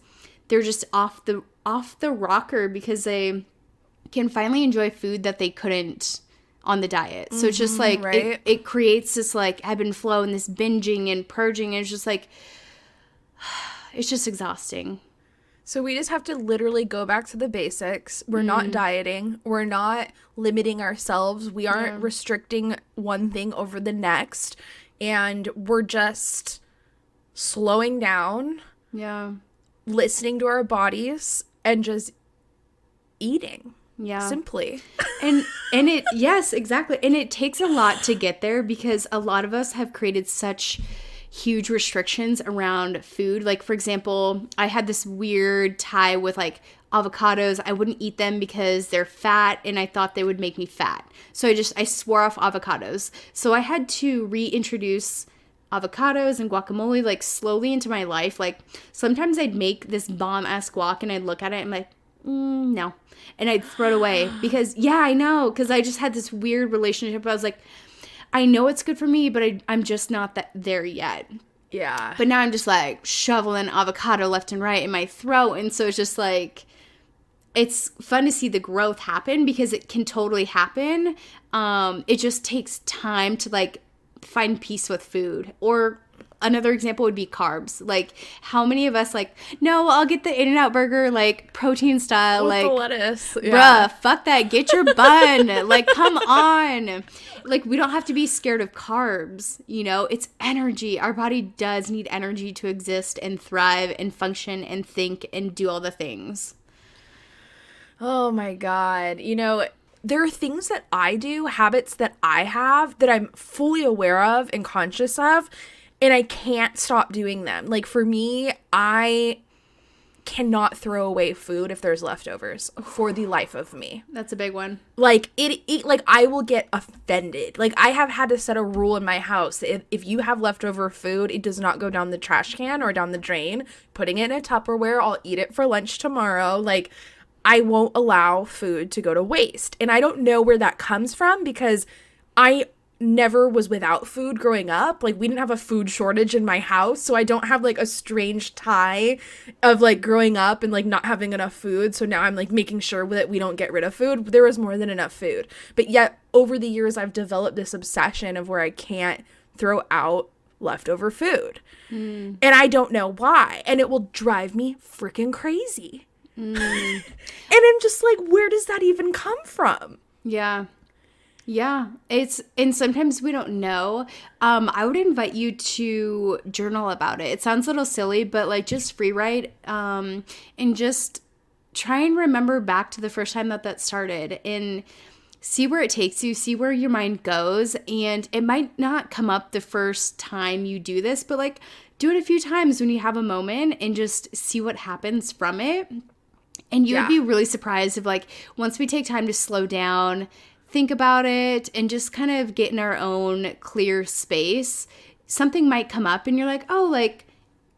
they're just off the rocker, because they can finally enjoy food that they couldn't on the diet. So it's just like, right? it creates this like ebb and flow and this binging and purging. And it's just like, it's just exhausting. So we just have to literally go back to the basics. We're not dieting. We're not limiting ourselves. We aren't restricting one thing over the next. And we're just slowing down. Yeah. Listening to our bodies and just eating. Yeah. Simply. And it, yes, exactly. And it takes a lot to get there, because a lot of us have created such huge restrictions around food. Like, for example, I had this weird tie with like avocados. I wouldn't eat them because they're fat, and I thought they would make me fat. So I swore off avocados. So I had to reintroduce avocados and guacamole like slowly into my life. Like, sometimes I'd make this bomb-ass guac and I'd look at it and I'm like, no. And I'd throw it away because, yeah, I know. Because I just had this weird relationship. I was like, I know it's good for me, but I'm just not there yet. Yeah. But now I'm just like shoveling avocado left and right in my throat. And so it's just like, it's fun to see the growth happen, because it can totally happen. It just takes time to like find peace with food, or another example would be carbs. Like, how many of us like, no, I'll get the In-N-Out burger, like protein style, With like the lettuce. Bruh, fuck that. Get your bun. Like, come on. Like, we don't have to be scared of carbs. You know, it's energy. Our body does need energy to exist and thrive and function and think and do all the things. Oh my God. You know, there are things that I do, habits that I have that I'm fully aware of and conscious of, and I can't stop doing them. Like, for me, I cannot throw away food if there's leftovers for the life of me. That's a big one. Like, like, I will get offended. Like, I have had to set a rule in my house. If you have leftover food, it does not go down the trash can or down the drain. Putting it in a Tupperware, I'll eat it for lunch tomorrow. Like, I won't allow food to go to waste. And I don't know where that comes from because I never was without food growing up. Like, we didn't have a food shortage in my house, so I don't have like a strange tie of like growing up and like not having enough food. So now I'm like making sure that we don't get rid of food. There was more than enough food. But yet over the years I've developed this obsession of where I can't throw out leftover food. And I don't know why. And it will drive me freaking crazy. And I'm just like, where does that even come from? Yeah. Yeah. And sometimes we don't know. I would invite you to journal about it. It sounds a little silly, but like just free write, and just try and remember back to the first time that started and see where it takes you, see where your mind goes. And it might not come up the first time you do this, but like do it a few times when you have a moment and just see what happens from it. And you would be really surprised if, like, once we take time to slow down, think about it, and just kind of get in our own clear space, something might come up and you're like, oh, like,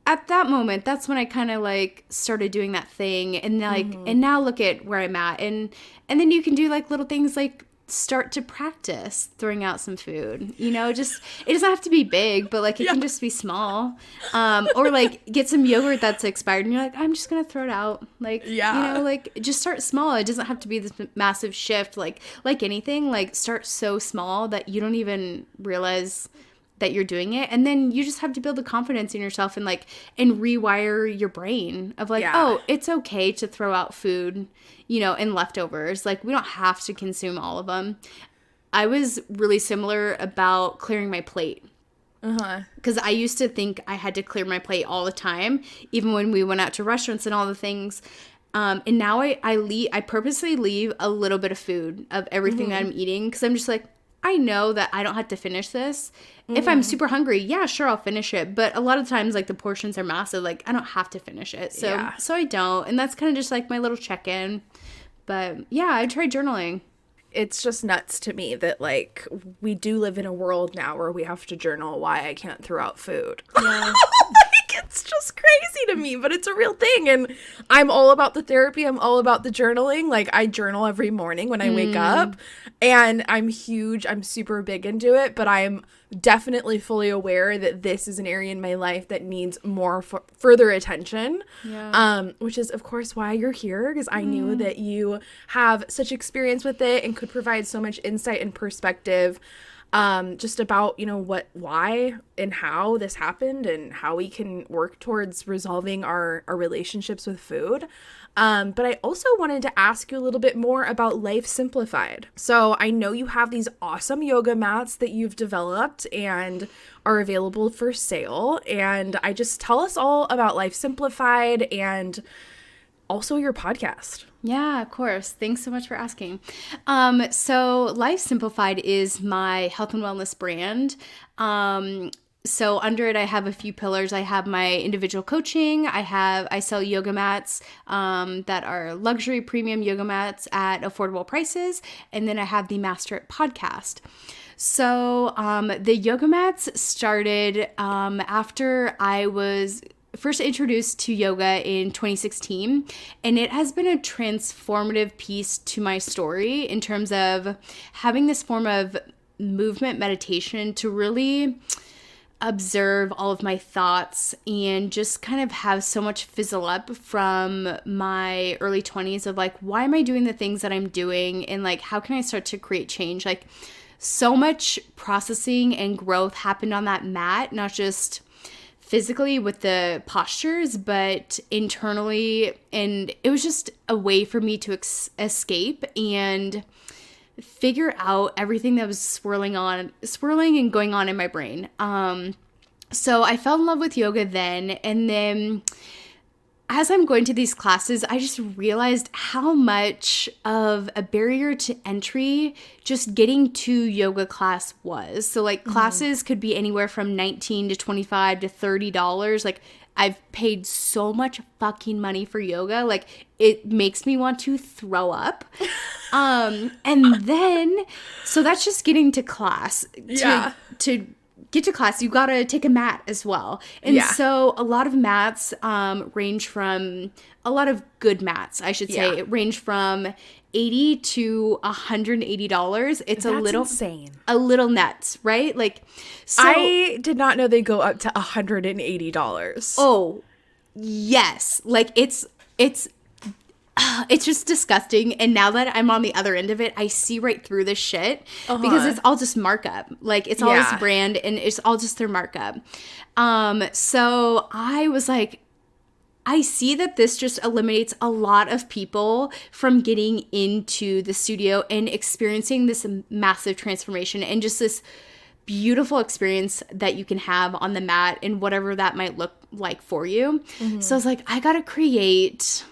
at that moment, that's when I kind of, like, started doing that thing. And, like, and now look at where I'm at. And then you can do, like, little things like start to practice throwing out some food, you know, just, it doesn't have to be big, but like it can just be small, or like get some yogurt that's expired and you're like, I'm just gonna throw it out, like, you know, like just start small. It doesn't have to be this massive shift, like anything, like start so small that you don't even realize that you're doing it, and then you just have to build the confidence in yourself and like and rewire your brain of like, oh, it's okay to throw out food, you know, and leftovers. Like, we don't have to consume all of them. I was really similar about clearing my plate. Because I used to think I had to clear my plate all the time, even when we went out to restaurants and all the things. And now I purposely leave a little bit of food of everything that I'm eating, because I'm just like, I know that I don't have to finish this. If I'm super hungry, yeah, sure, I'll finish it. But a lot of times, like, the portions are massive. Like, I don't have to finish it. So I don't. And that's kind of just, like, my little check-in. But, yeah, I tried journaling. It's just nuts to me that, like, we do live in a world now where we have to journal why I can't throw out food. Yeah. Like, it's just crazy to me, but it's a real thing. And I'm all about the therapy. I'm all about the journaling. Like, I journal every morning when I wake up. And I'm super big into it, but I'm definitely fully aware that this is an area in my life that needs more further attention, which is, of course, why you're here, because I knew that you have such experience with it and could provide so much insight and perspective just about, you know, why and how this happened and how we can work towards resolving our relationships with food. But I also wanted to ask you a little bit more about Life Simplified. So I know you have these awesome yoga mats that you've developed and are available for sale. And tell us all about Life Simplified and also your podcast. Yeah, of course. Thanks so much for asking. So Life Simplified is my health and wellness brand. So under it, I have a few pillars. I have my individual coaching. I sell yoga mats that are luxury premium yoga mats at affordable prices. And then I have the Master It podcast. So the yoga mats started after I was first introduced to yoga in 2016, and it has been a transformative piece to my story in terms of having this form of movement meditation to really observe all of my thoughts and just kind of have so much fizzle up from my early 20s of like, why am I doing the things that I'm doing, and like, how can I start to create change? Like, so much processing and growth happened on that mat, not just physically with the postures, but internally. And it was just a way for me to escape and figure out everything that was swirling and going on in my brain. So I fell in love with yoga then. And then as I'm going to these classes, I just realized how much of a barrier to entry just getting to yoga class was. So like classes could be anywhere from $19 to $25 to $30. Like I've paid so much fucking money for yoga. Like it makes me want to throw up. And then, so that's just getting to class. To get to class, you gotta take a mat as well. And so a lot of mats range from, a lot of good mats, I should say, range from $80 to $180. It's That's insane. A little nuts, right? Like, so I did not know they go up to $180. Oh, yes. Like it's just disgusting. And now that I'm on the other end of it, I see right through this shit because it's all just markup. Like it's all this brand and it's all just their markup. So I was like, I see that this just eliminates a lot of people from getting into the studio and experiencing this massive transformation and just this beautiful experience that you can have on the mat and whatever that might look like for you. So I was like, I gotta create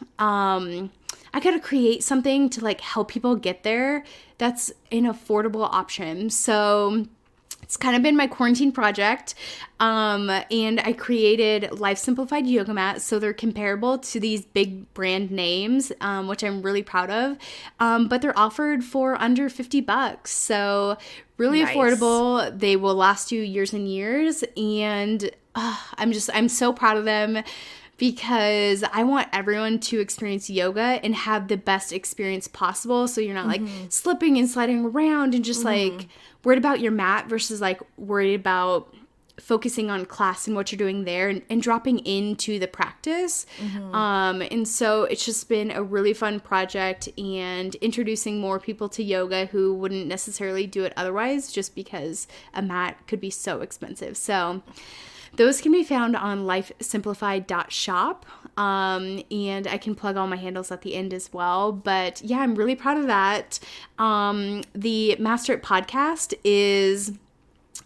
something to like help people get there that's an affordable option. So it's kind of been my quarantine project. And I created Life Simplified yoga mats. So they're comparable to these big brand names, which I'm really proud of. But they're offered for under $50. So really affordable. They will last you years and years. And I'm so proud of them because I want everyone to experience yoga and have the best experience possible. So you're not like slipping and sliding around and just like worried about your mat versus like worried about focusing on class and what you're doing there and dropping into the practice. And so it's just been a really fun project and introducing more people to yoga who wouldn't necessarily do it otherwise just because a mat could be so expensive. So those can be found on lifesimplified.shop. And I can plug all my handles at the end as well. But yeah, I'm really proud of that. The Master It podcast is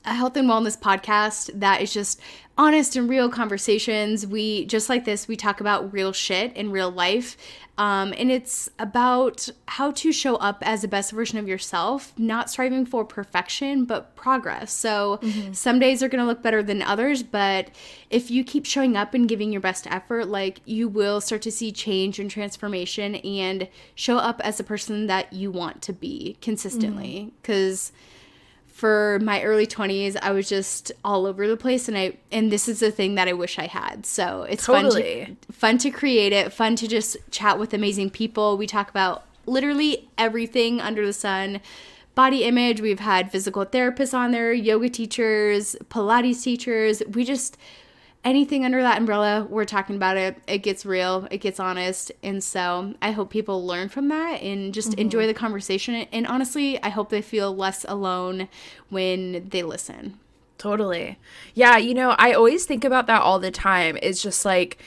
a health and wellness podcast that is just honest and real conversations. We, just like this, we talk about real shit in real life. And it's about how to show up as the best version of yourself, not striving for perfection, but progress. So some days are going to look better than others, but if you keep showing up and giving your best effort, like you will start to see change and transformation and show up as the person that you want to be consistently. Because for my early 20s, I was just all over the place, and this is the thing that I wish I had. So it's fun to create it, fun to just chat with amazing people. We talk about literally everything under the sun. Body image, we've had physical therapists on there, yoga teachers, Pilates teachers. Anything under that umbrella, we're talking about it. It gets real, it gets honest. And so I hope people learn from that and just enjoy the conversation. And honestly, I hope they feel less alone when they listen. Totally. Yeah, I always think about that all the time. It's just like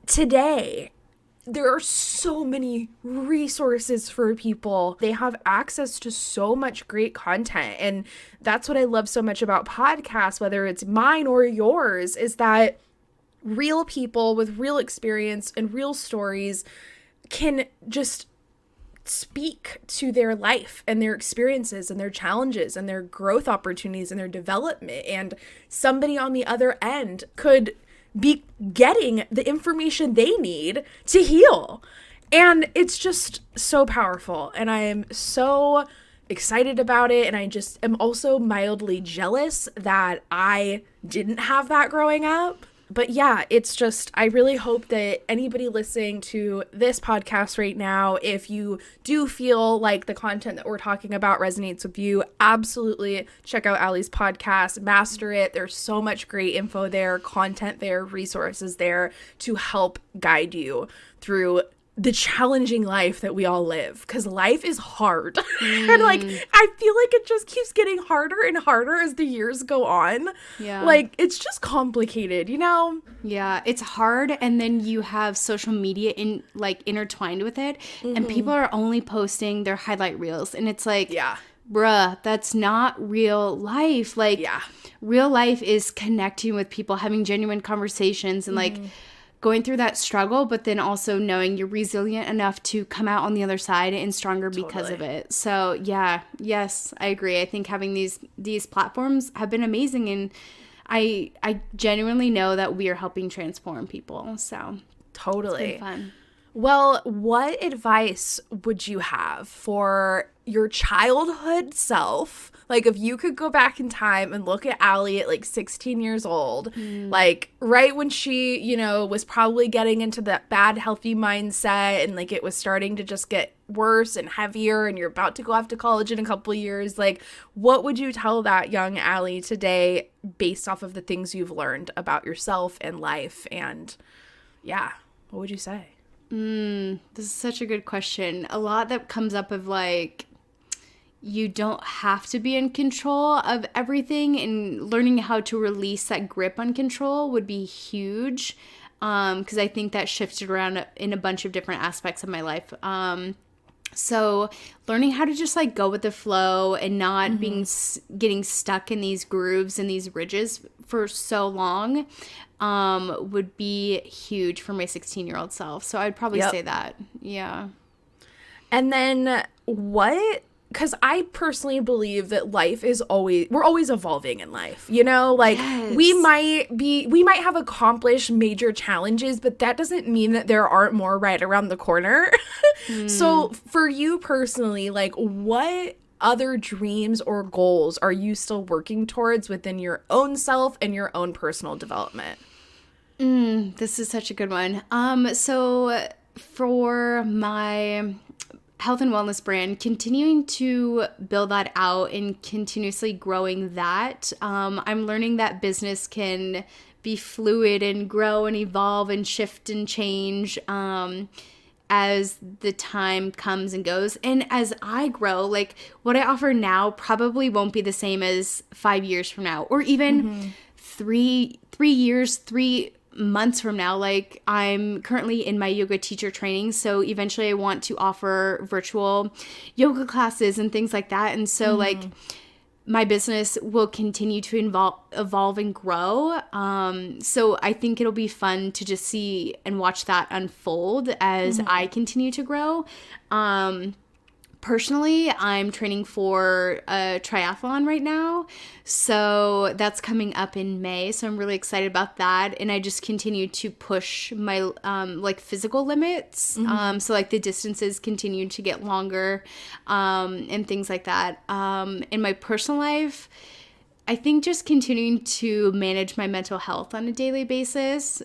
today, there are so many resources for people. They have access to so much great content. And that's what I love so much about podcasts, whether it's mine or yours, is that real people with real experience and real stories can just speak to their life and their experiences and their challenges and their growth opportunities and their development. And somebody on the other end could be getting the information they need to heal. And it's just so powerful. And I am so excited about it. And I just am also mildly jealous that I didn't have that growing up. But yeah, it's just, I really hope that anybody listening to this podcast right now, if you do feel like the content that we're talking about resonates with you, absolutely check out Allie's podcast, Master It. There's so much great info there, content there, resources there to help guide you through the challenging life that we all live, because life is hard. And like, I feel like it just keeps getting harder and harder as the years go on. Yeah. Like, it's just complicated, you know? Yeah, it's hard. And then you have social media intertwined with it. And people are only posting their highlight reels. And it's like, Yeah. bruh, that's not real life. Like, Yeah. real life is connecting with people, having genuine conversations, and like going through that struggle, but then also knowing you're resilient enough to come out on the other side and stronger because of it. So yeah, yes, I agree. I think having these platforms have been amazing, and I genuinely know that we are helping transform people. So Totally. it's been fun. Well, what advice would you have for your childhood self? Like, if you could go back in time and look at Allie at like 16 years old, like right when she, you know, was probably getting into that bad, healthy mindset, and like it was starting to just get worse and heavier, and you're about to go off to college in a couple of years, like, what would you tell that young Allie today based off of the things you've learned about yourself and life? And yeah, what would you say? This is such a good question. A lot that comes up of like, you don't have to be in control of everything, and learning how to release that grip on control would be huge. Because I think that shifted around in a bunch of different aspects of my life. So learning how to just like go with the flow and not getting stuck in these grooves and these ridges for so long would be huge for my 16-year-old self. So I'd probably say that. Yeah. And then because I personally believe that we're always evolving in life, you know, like we might have accomplished major challenges, but that doesn't mean that there aren't more right around the corner. So for you personally, like, what other dreams or goals are you still working towards within your own self and your own personal development? This is such a good one. So for my health and wellness brand, continuing to build that out and continuously growing that. I'm learning that business can be fluid and grow and evolve and shift and change as the time comes and goes. And as I grow, like, what I offer now probably won't be the same as 5 years from now, or even 3 years, 3 months from now. Like, I'm currently in my yoga teacher training, so eventually I want to offer virtual yoga classes and things like that. And so like, my business will continue to evolve and grow. So I think it'll be fun to just see and watch that unfold as I continue to grow. Personally, I'm training for a triathlon right now, so that's coming up in May, so I'm really excited about that, and I just continue to push my, like, physical limits, so, like, the distances continue to get longer, and things like that. In my personal life, I think just continuing to manage my mental health on a daily basis.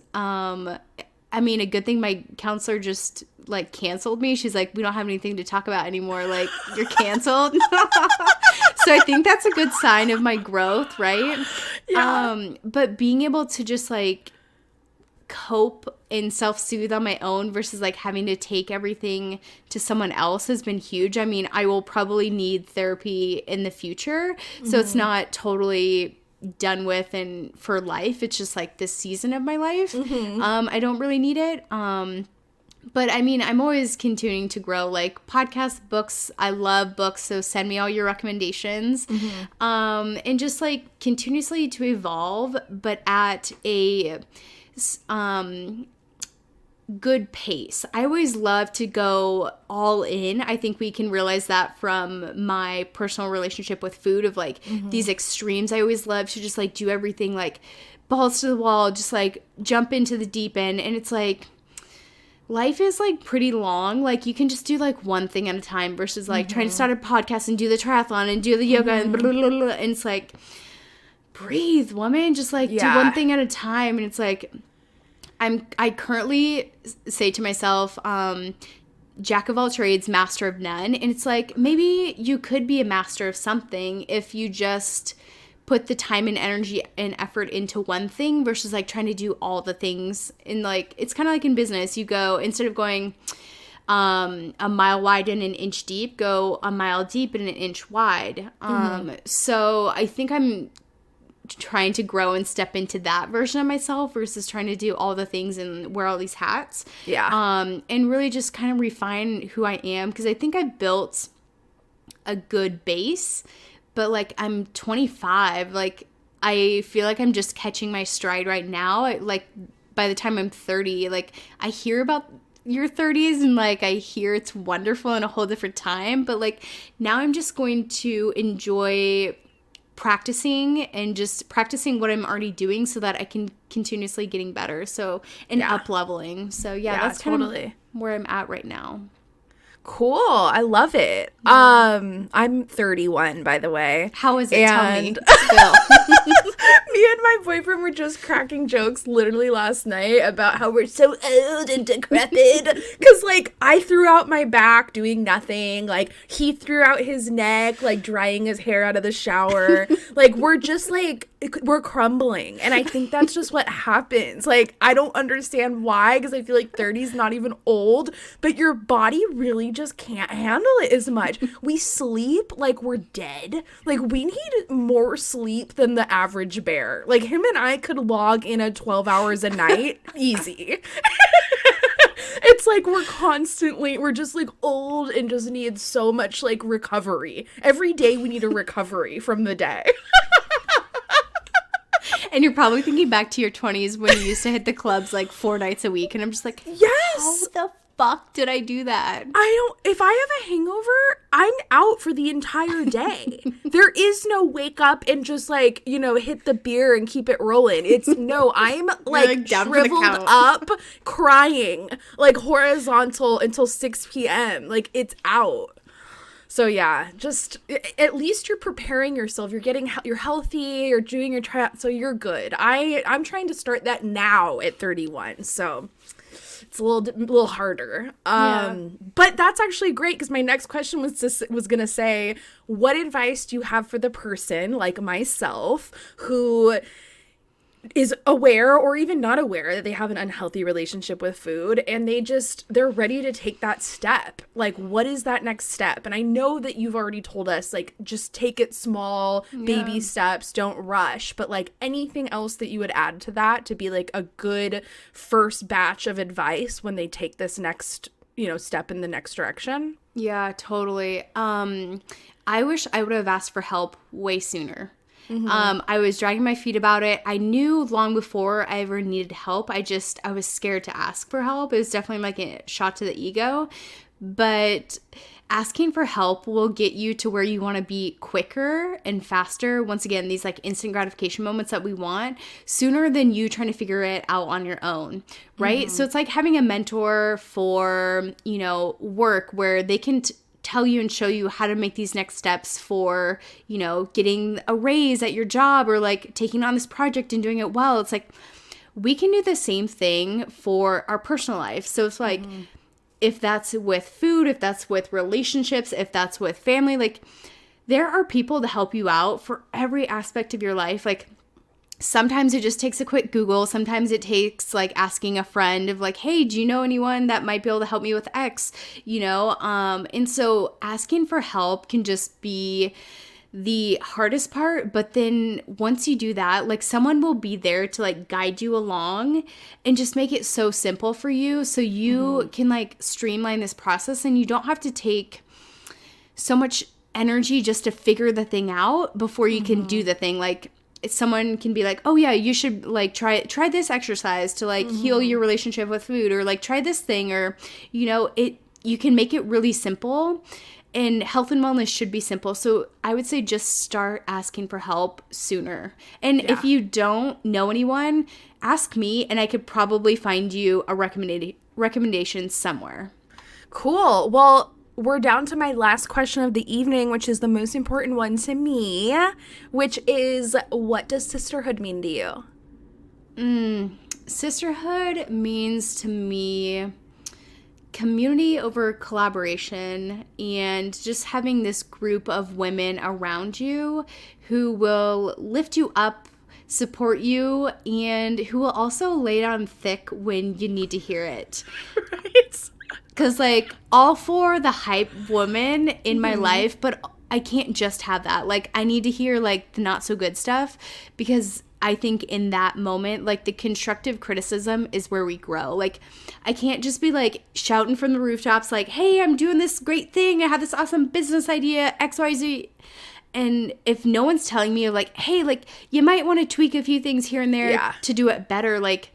I mean, a good thing my counselor just, like, canceled me. She's like, we don't have anything to talk about anymore. Like, you're canceled. So I think that's a good sign of my growth, right? Yeah. But being able to just, like, cope and self-soothe on my own versus, like, having to take everything to someone else has been huge. I mean, I will probably need therapy in the future. So it's not totally done with and for life. It's just like this season of my life. I don't really need it. But I mean, I'm always continuing to grow, like podcasts, books. I love books, so send me all your recommendations. And just like continuously to evolve, but at a good pace. I always love to go all in. I think we can realize that from my personal relationship with food of like these extremes. I always love to just like do everything like balls to the wall, just like jump into the deep end. And it's like, life is like pretty long. Like you can just do like one thing at a time versus like trying to start a podcast and do the triathlon and do the yoga and blah, blah, blah, blah. And it's like, breathe, woman, just like do one thing at a time. And it's like, I currently say to myself, jack of all trades, master of none. And it's like, maybe you could be a master of something if you just put the time and energy and effort into one thing versus like trying to do all the things. And like, it's kind of like in business, you go, instead of going, a mile wide and an inch deep, go a mile deep and an inch wide. So I think I'm trying to grow and step into that version of myself versus trying to do all the things and wear all these hats. Yeah. And really just kind of refine who I am, because I think I've built a good base, but like I'm 25, like I feel like I'm just catching my stride right now. Like by the time I'm 30, like I hear about your 30s and like I hear it's wonderful in a whole different time, but like now I'm just going to enjoy practicing and just practicing what I'm already doing so that I can continuously getting better. So, and up leveling. So yeah, that's totally kind of where I'm at right now. Cool. I love it. I'm 31, by the way. How is it? And Tell me. Spill. Me and my boyfriend were just cracking jokes literally last night about how we're so old and decrepit. Because, like, I threw out my back doing nothing. Like, he threw out his neck, like, drying his hair out of the shower. Like, we're just, like, we're crumbling. And I think that's just what happens. Like, I don't understand why, because I feel like 30 is not even old. But your body really just can't handle it as much. We sleep like we're dead. Like, we need more sleep than the average bear. Like, him and I could log in at 12 hours a night easy. It's like we're just like old and just need so much like recovery. Every day we need a recovery from the day. And you're probably thinking back to your 20s when you used to hit the clubs like 4 nights a week, and I'm just like, yes, how the fuck did I do that? If I have a hangover, I'm out for the entire day. There is no wake up and just like, hit the beer and keep it rolling. It's no, I'm like shriveled up, crying, like horizontal until 6 p.m. Like, it's out. So yeah, just at least you're preparing yourself. You're healthy. You're doing your triathlon, so you're good. I'm trying to start that now at 31. So it's a little harder. But that's actually great, because my next question was gonna say, what advice do you have for the person like myself who is aware or even not aware that they have an unhealthy relationship with food, and they're ready to take that step? Like, what is that next step? And I know that you've already told us, like, just take it small, baby steps, don't rush, but like anything else that you would add to that to be like a good first batch of advice when they take this next, step in the next direction? Yeah, totally. I wish I would have asked for help way sooner. I was dragging my feet about it. I knew long before I ever needed help. I was scared to ask for help. It was definitely like a shot to the ego. But asking for help will get you to where you want to be quicker and faster. Once again, these like instant gratification moments that we want, sooner than you trying to figure it out on your own, right? So it's like having a mentor for, work, where they can tell you and show you how to make these next steps for, getting a raise at your job, or like taking on this project and doing it well. It's like we can do the same thing for our personal life. So it's like, if that's with food, if that's with relationships, if that's with family, like there are people to help you out for every aspect of your life. Like, sometimes it just takes a quick Google. Sometimes it takes like asking a friend of like, hey, do you know anyone that might be able to help me with X? And so asking for help can just be the hardest part. But then once you do that, like someone will be there to like guide you along and just make it so simple for you. So you can like streamline this process, and you don't have to take so much energy just to figure the thing out before you can do the thing. Like, someone can be like, oh yeah, you should like try this exercise to like heal your relationship with food, or like try this thing, or you can make it really simple. And health and wellness should be simple. So I would say just start asking for help sooner. And if you don't know anyone, ask me, and I could probably find you a recommendation somewhere. Cool. Well, we're down to my last question of the evening, which is the most important one to me, which is, what does sisterhood mean to you? Sisterhood means to me community over collaboration, and just having this group of women around you who will lift you up, support you, and who will also lay down thick when you need to hear it. Right? Because, like, all for the hype woman in my life, but I can't just have that. Like, I need to hear, like, the not so good stuff, because I think in that moment, like, the constructive criticism is where we grow. Like, I can't just be, like, shouting from the rooftops, like, hey, I'm doing this great thing. I have this awesome business idea, XYZ. And if no one's telling me, like, hey, like, you might want to tweak a few things here and there to do it better, like,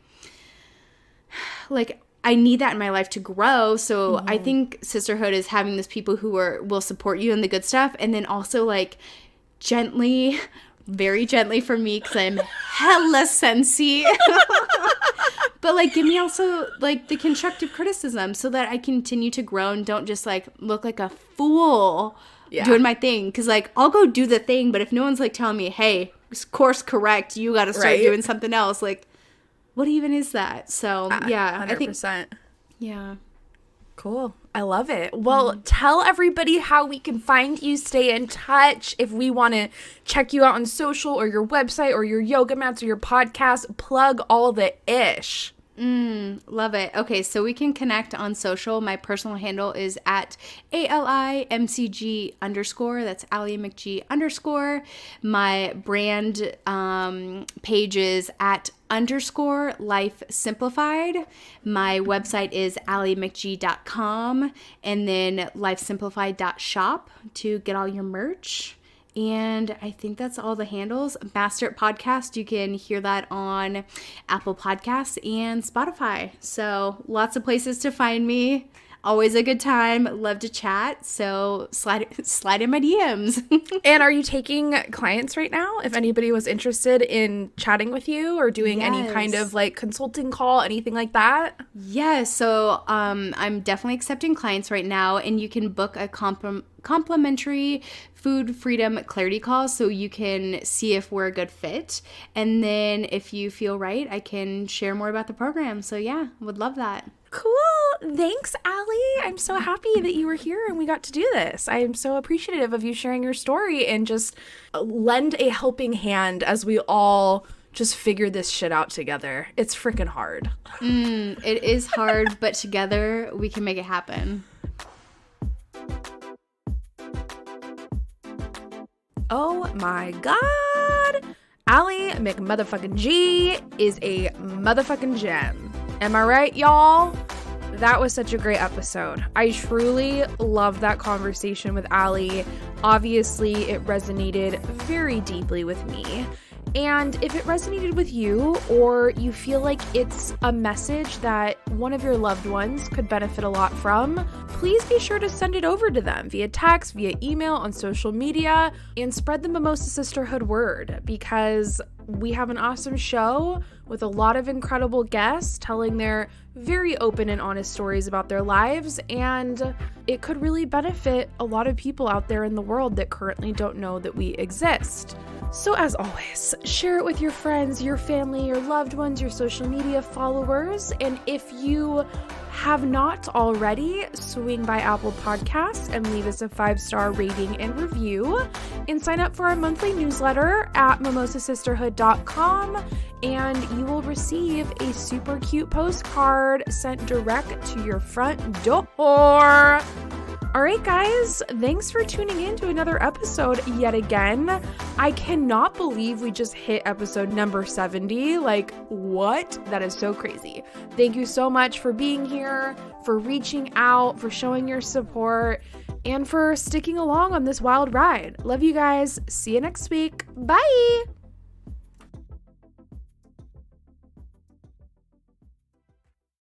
I need that in my life to grow. So I think Sisterhood is having those people who will support you in the good stuff, and then also, like, gently, very gently for me, because I'm hella sensy. But, like, give me also, like, the constructive criticism so that I continue to grow and don't just, like, look like a fool doing my thing. Because, like, I'll go do the thing, but if no one's, like, telling me, hey, course correct, you got to start doing something else, like, what even is that? So, yeah. 100%. I think, yeah. Cool. I love it. Well, tell everybody how we can find you, stay in touch. If we want to check you out on social or your website or your yoga mats or your podcast, plug all the ish. Love it. Okay, so we can connect on social. My personal handle is at ALIMCG_. That's Allie McG_. My brand page is at _Life Simplified. My website is alliemcg.com, and then lifesimplified.shop to get all your merch. And I think that's all the handles. Master It Podcast, you can hear that on Apple Podcasts and Spotify. So lots of places to find me. Always a good time. Love to chat. So slide in my DMs. And are you taking clients right now? If anybody was interested in chatting with you or doing any kind of, like, consulting call, anything like that? Yes. So I'm definitely accepting clients right now, and you can book a complimentary food freedom clarity call so you can see if we're a good fit. And then if you feel right, I can share more about the program. So yeah, would love that. Cool. Thanks, Allie. I'm so happy that you were here and we got to do this. I am so appreciative of you sharing your story and just lend a helping hand as we all just figure this shit out together. It's freaking hard. It is hard, but together we can make it happen. Oh my God. Allie McMotherfucking G is a motherfucking gem. Am I right, y'all? That was such a great episode. I truly love that conversation with Allie. Obviously, it resonated very deeply with me. And if it resonated with you, or you feel like it's a message that one of your loved ones could benefit a lot from, please be sure to send it over to them via text, via email, on social media, and spread the Mimosa Sisterhood word, because we have an awesome show with a lot of incredible guests telling their very open and honest stories about their lives, and it could really benefit a lot of people out there in the world that currently don't know that we exist. So as always, share it with your friends, your family, your loved ones, your social media followers, and if you have not already, swing by Apple Podcasts and leave us a 5-star rating and review, and sign up for our monthly newsletter at mimosasisterhood.com, and you will receive a super cute postcard sent direct to your front door. All right, guys, thanks for tuning in to another episode yet again. I cannot believe we just hit episode number 70. Like, what? That is so crazy. Thank you so much for being here, for reaching out, for showing your support, and for sticking along on this wild ride. Love you guys. See you next week. Bye.